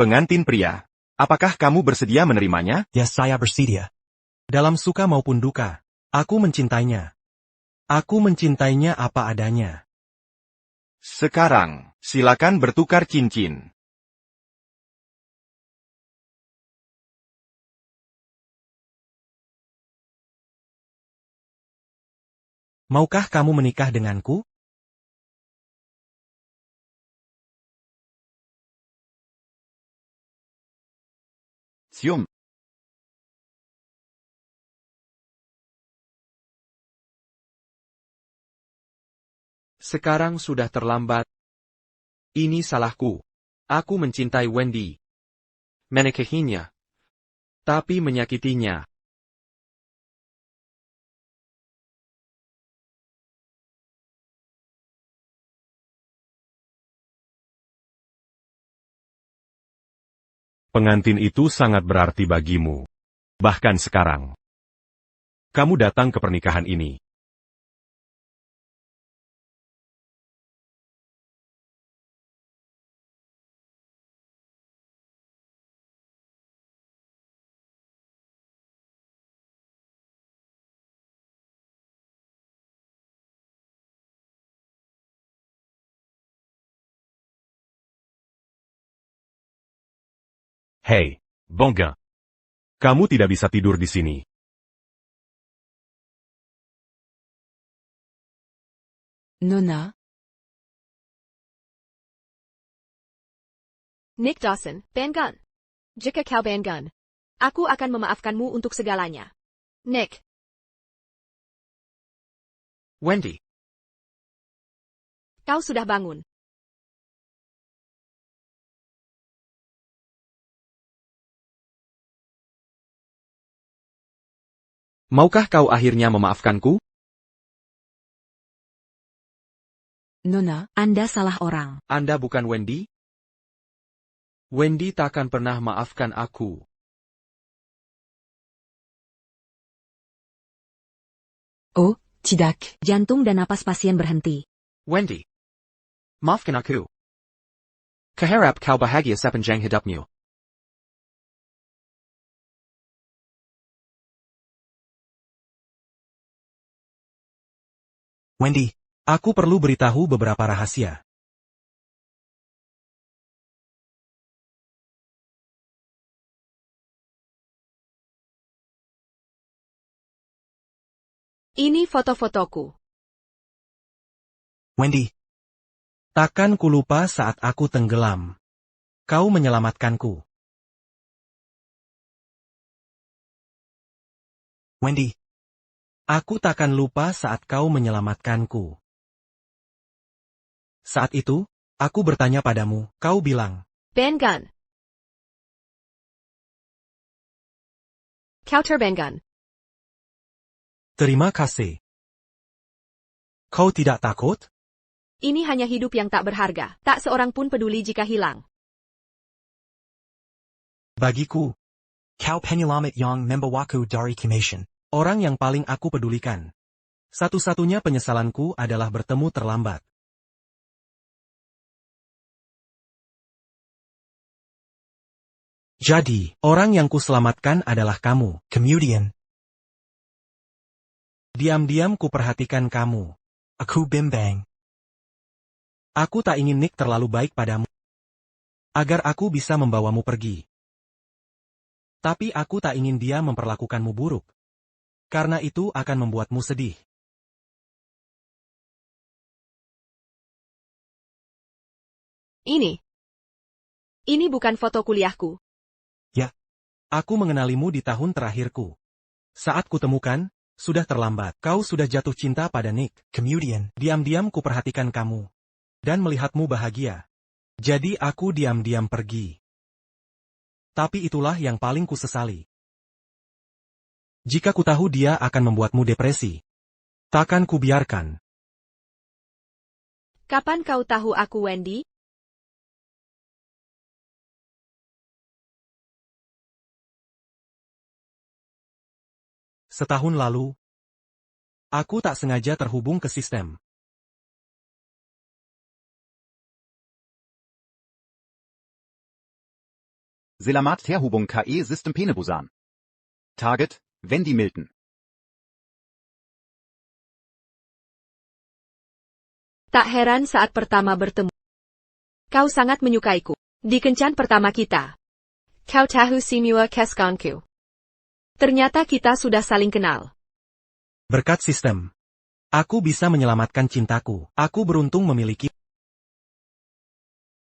Pengantin pria. Apakah kamu bersedia menerimanya? Ya, saya bersedia. Dalam suka maupun duka, aku mencintainya. Aku mencintainya apa adanya. Sekarang, silakan bertukar cincin. Maukah kamu menikah denganku? Cium. Sekarang sudah terlambat. Ini salahku. Aku mencintai Wendy. Menikahinya. Tapi menyakitinya. Pengantin itu sangat berarti bagimu. Bahkan sekarang. Kamu datang ke pernikahan ini. Hei, Banguin. kamu tidak bisa tidur di sini. Nona, Nick Dawson, Bangun. Jika kau Bangun, aku akan memaafkanmu untuk segalanya. Nick, Wendy, kau sudah bangun. maukah kau akhirnya memaafkanku? Nona, Anda salah orang. Anda bukan Wendy? Wendy takkan pernah maafkan aku. oh, tidak. Jantung dan napas pasien berhenti. Wendy, maafkan aku. Kuharap kau bahagia sepanjang hidupmu. Wendy, aku perlu beritahu beberapa rahasia. Ini foto-fotoku. Wendy, Takkan ku lupa saat aku tenggelam. Kau menyelamatkanku. Wendy, Aku takkan lupa saat kau menyelamatkanku. Saat itu, aku bertanya padamu, kau bilang, Bengan. Kau terbengan. terima kasih. Kau tidak takut? Ini hanya hidup yang tak berharga. Tak seorang pun peduli jika hilang. Bagiku, kau penyelamat yang membawaku dari kematian. orang yang paling aku pedulikan. Satu-satunya penyesalanku adalah bertemu terlambat. Jadi, orang yang kuselamatkan adalah kamu. Kemudian, Diam-diam kuperhatikan kamu. aku bimbang. Aku tak ingin Nick terlalu baik padamu. Agar aku bisa membawamu pergi. Tapi aku tak ingin dia memperlakukanmu buruk. Karena itu akan membuatmu sedih. Ini bukan foto kuliahku. Aku mengenalimu di tahun terakhirku. Saat kutemukan, sudah terlambat. Kau sudah jatuh cinta pada Nick. Kemudian, Diam-diam kuperhatikan kamu. Dan melihatmu bahagia. Jadi aku diam-diam pergi. Tapi itulah yang paling kusesali. Jika ku tahu dia akan membuatmu depresi. Takkan kubiarkan. Kapan kau tahu aku Wendy? Setahun lalu, aku tak sengaja terhubung ke sistem. Selamat terhubung KE System Penebusan. Target, Wendy Milton. Tak heran saat pertama bertemu. Kau sangat menyukaiku. Di kencan pertama kita. Kau tahu semua keskanku. Ternyata kita sudah saling kenal. Berkat sistem, aku bisa menyelamatkan cintaku. Aku beruntung memiliki